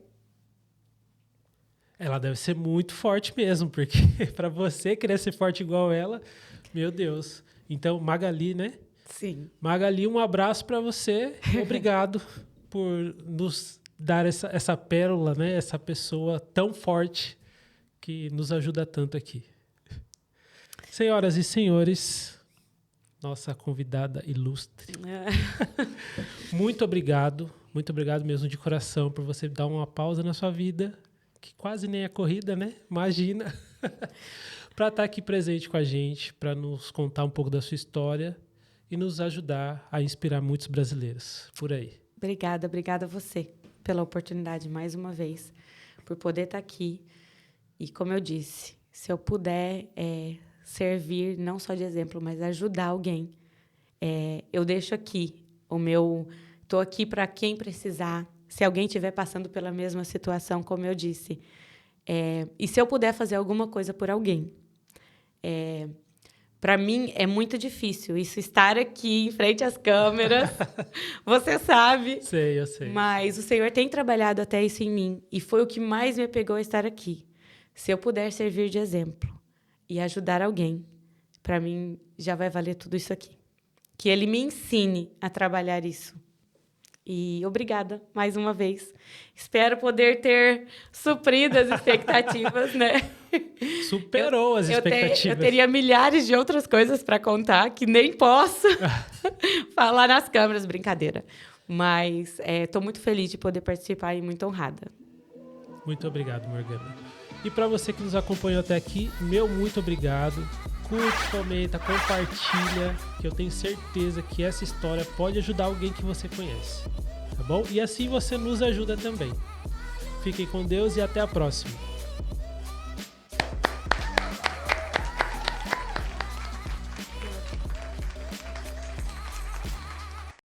Ela deve ser muito forte mesmo, porque para você querer ser forte igual ela, meu Deus. Então, Magali, né? Sim. Magali, um abraço para você. Obrigado por nos dar essa pérola, né? Essa pessoa tão forte que nos ajuda tanto aqui. Senhoras e senhores, nossa convidada ilustre. Muito obrigado mesmo de coração por você dar uma pausa na sua vida, que quase nem é corrida, né? Imagina. Para estar aqui presente com a gente, para nos contar um pouco da sua história e nos ajudar a inspirar muitos brasileiros por aí. Obrigada a você pela oportunidade mais uma vez, por poder estar aqui. E como eu disse, se eu puder servir, não só de exemplo, mas ajudar alguém, eu deixo aqui o meu... Estou aqui para quem precisar. Se alguém estiver passando pela mesma situação, como eu disse. E se eu puder fazer alguma coisa por alguém. Para mim, é muito difícil isso, estar aqui em frente às câmeras. Você sabe. Eu sei. Mas o Senhor tem trabalhado até isso em mim. E foi o que mais me pegou a estar aqui. Se eu puder servir de exemplo e ajudar alguém, para mim, já vai valer tudo isso aqui. Que Ele me ensine a trabalhar isso. E obrigada, mais uma vez. Espero poder ter suprido as expectativas, né? Superou as expectativas. Eu teria milhares de outras coisas para contar que nem posso falar nas câmeras, brincadeira. Mas estou muito feliz de poder participar e muito honrada. Muito obrigado, Morgana. E para você que nos acompanhou até aqui, meu muito obrigado. Curte, comenta, compartilha, que eu tenho certeza que essa história pode ajudar alguém que você conhece, tá bom? E assim você nos ajuda também. Fiquem com Deus e até a próxima.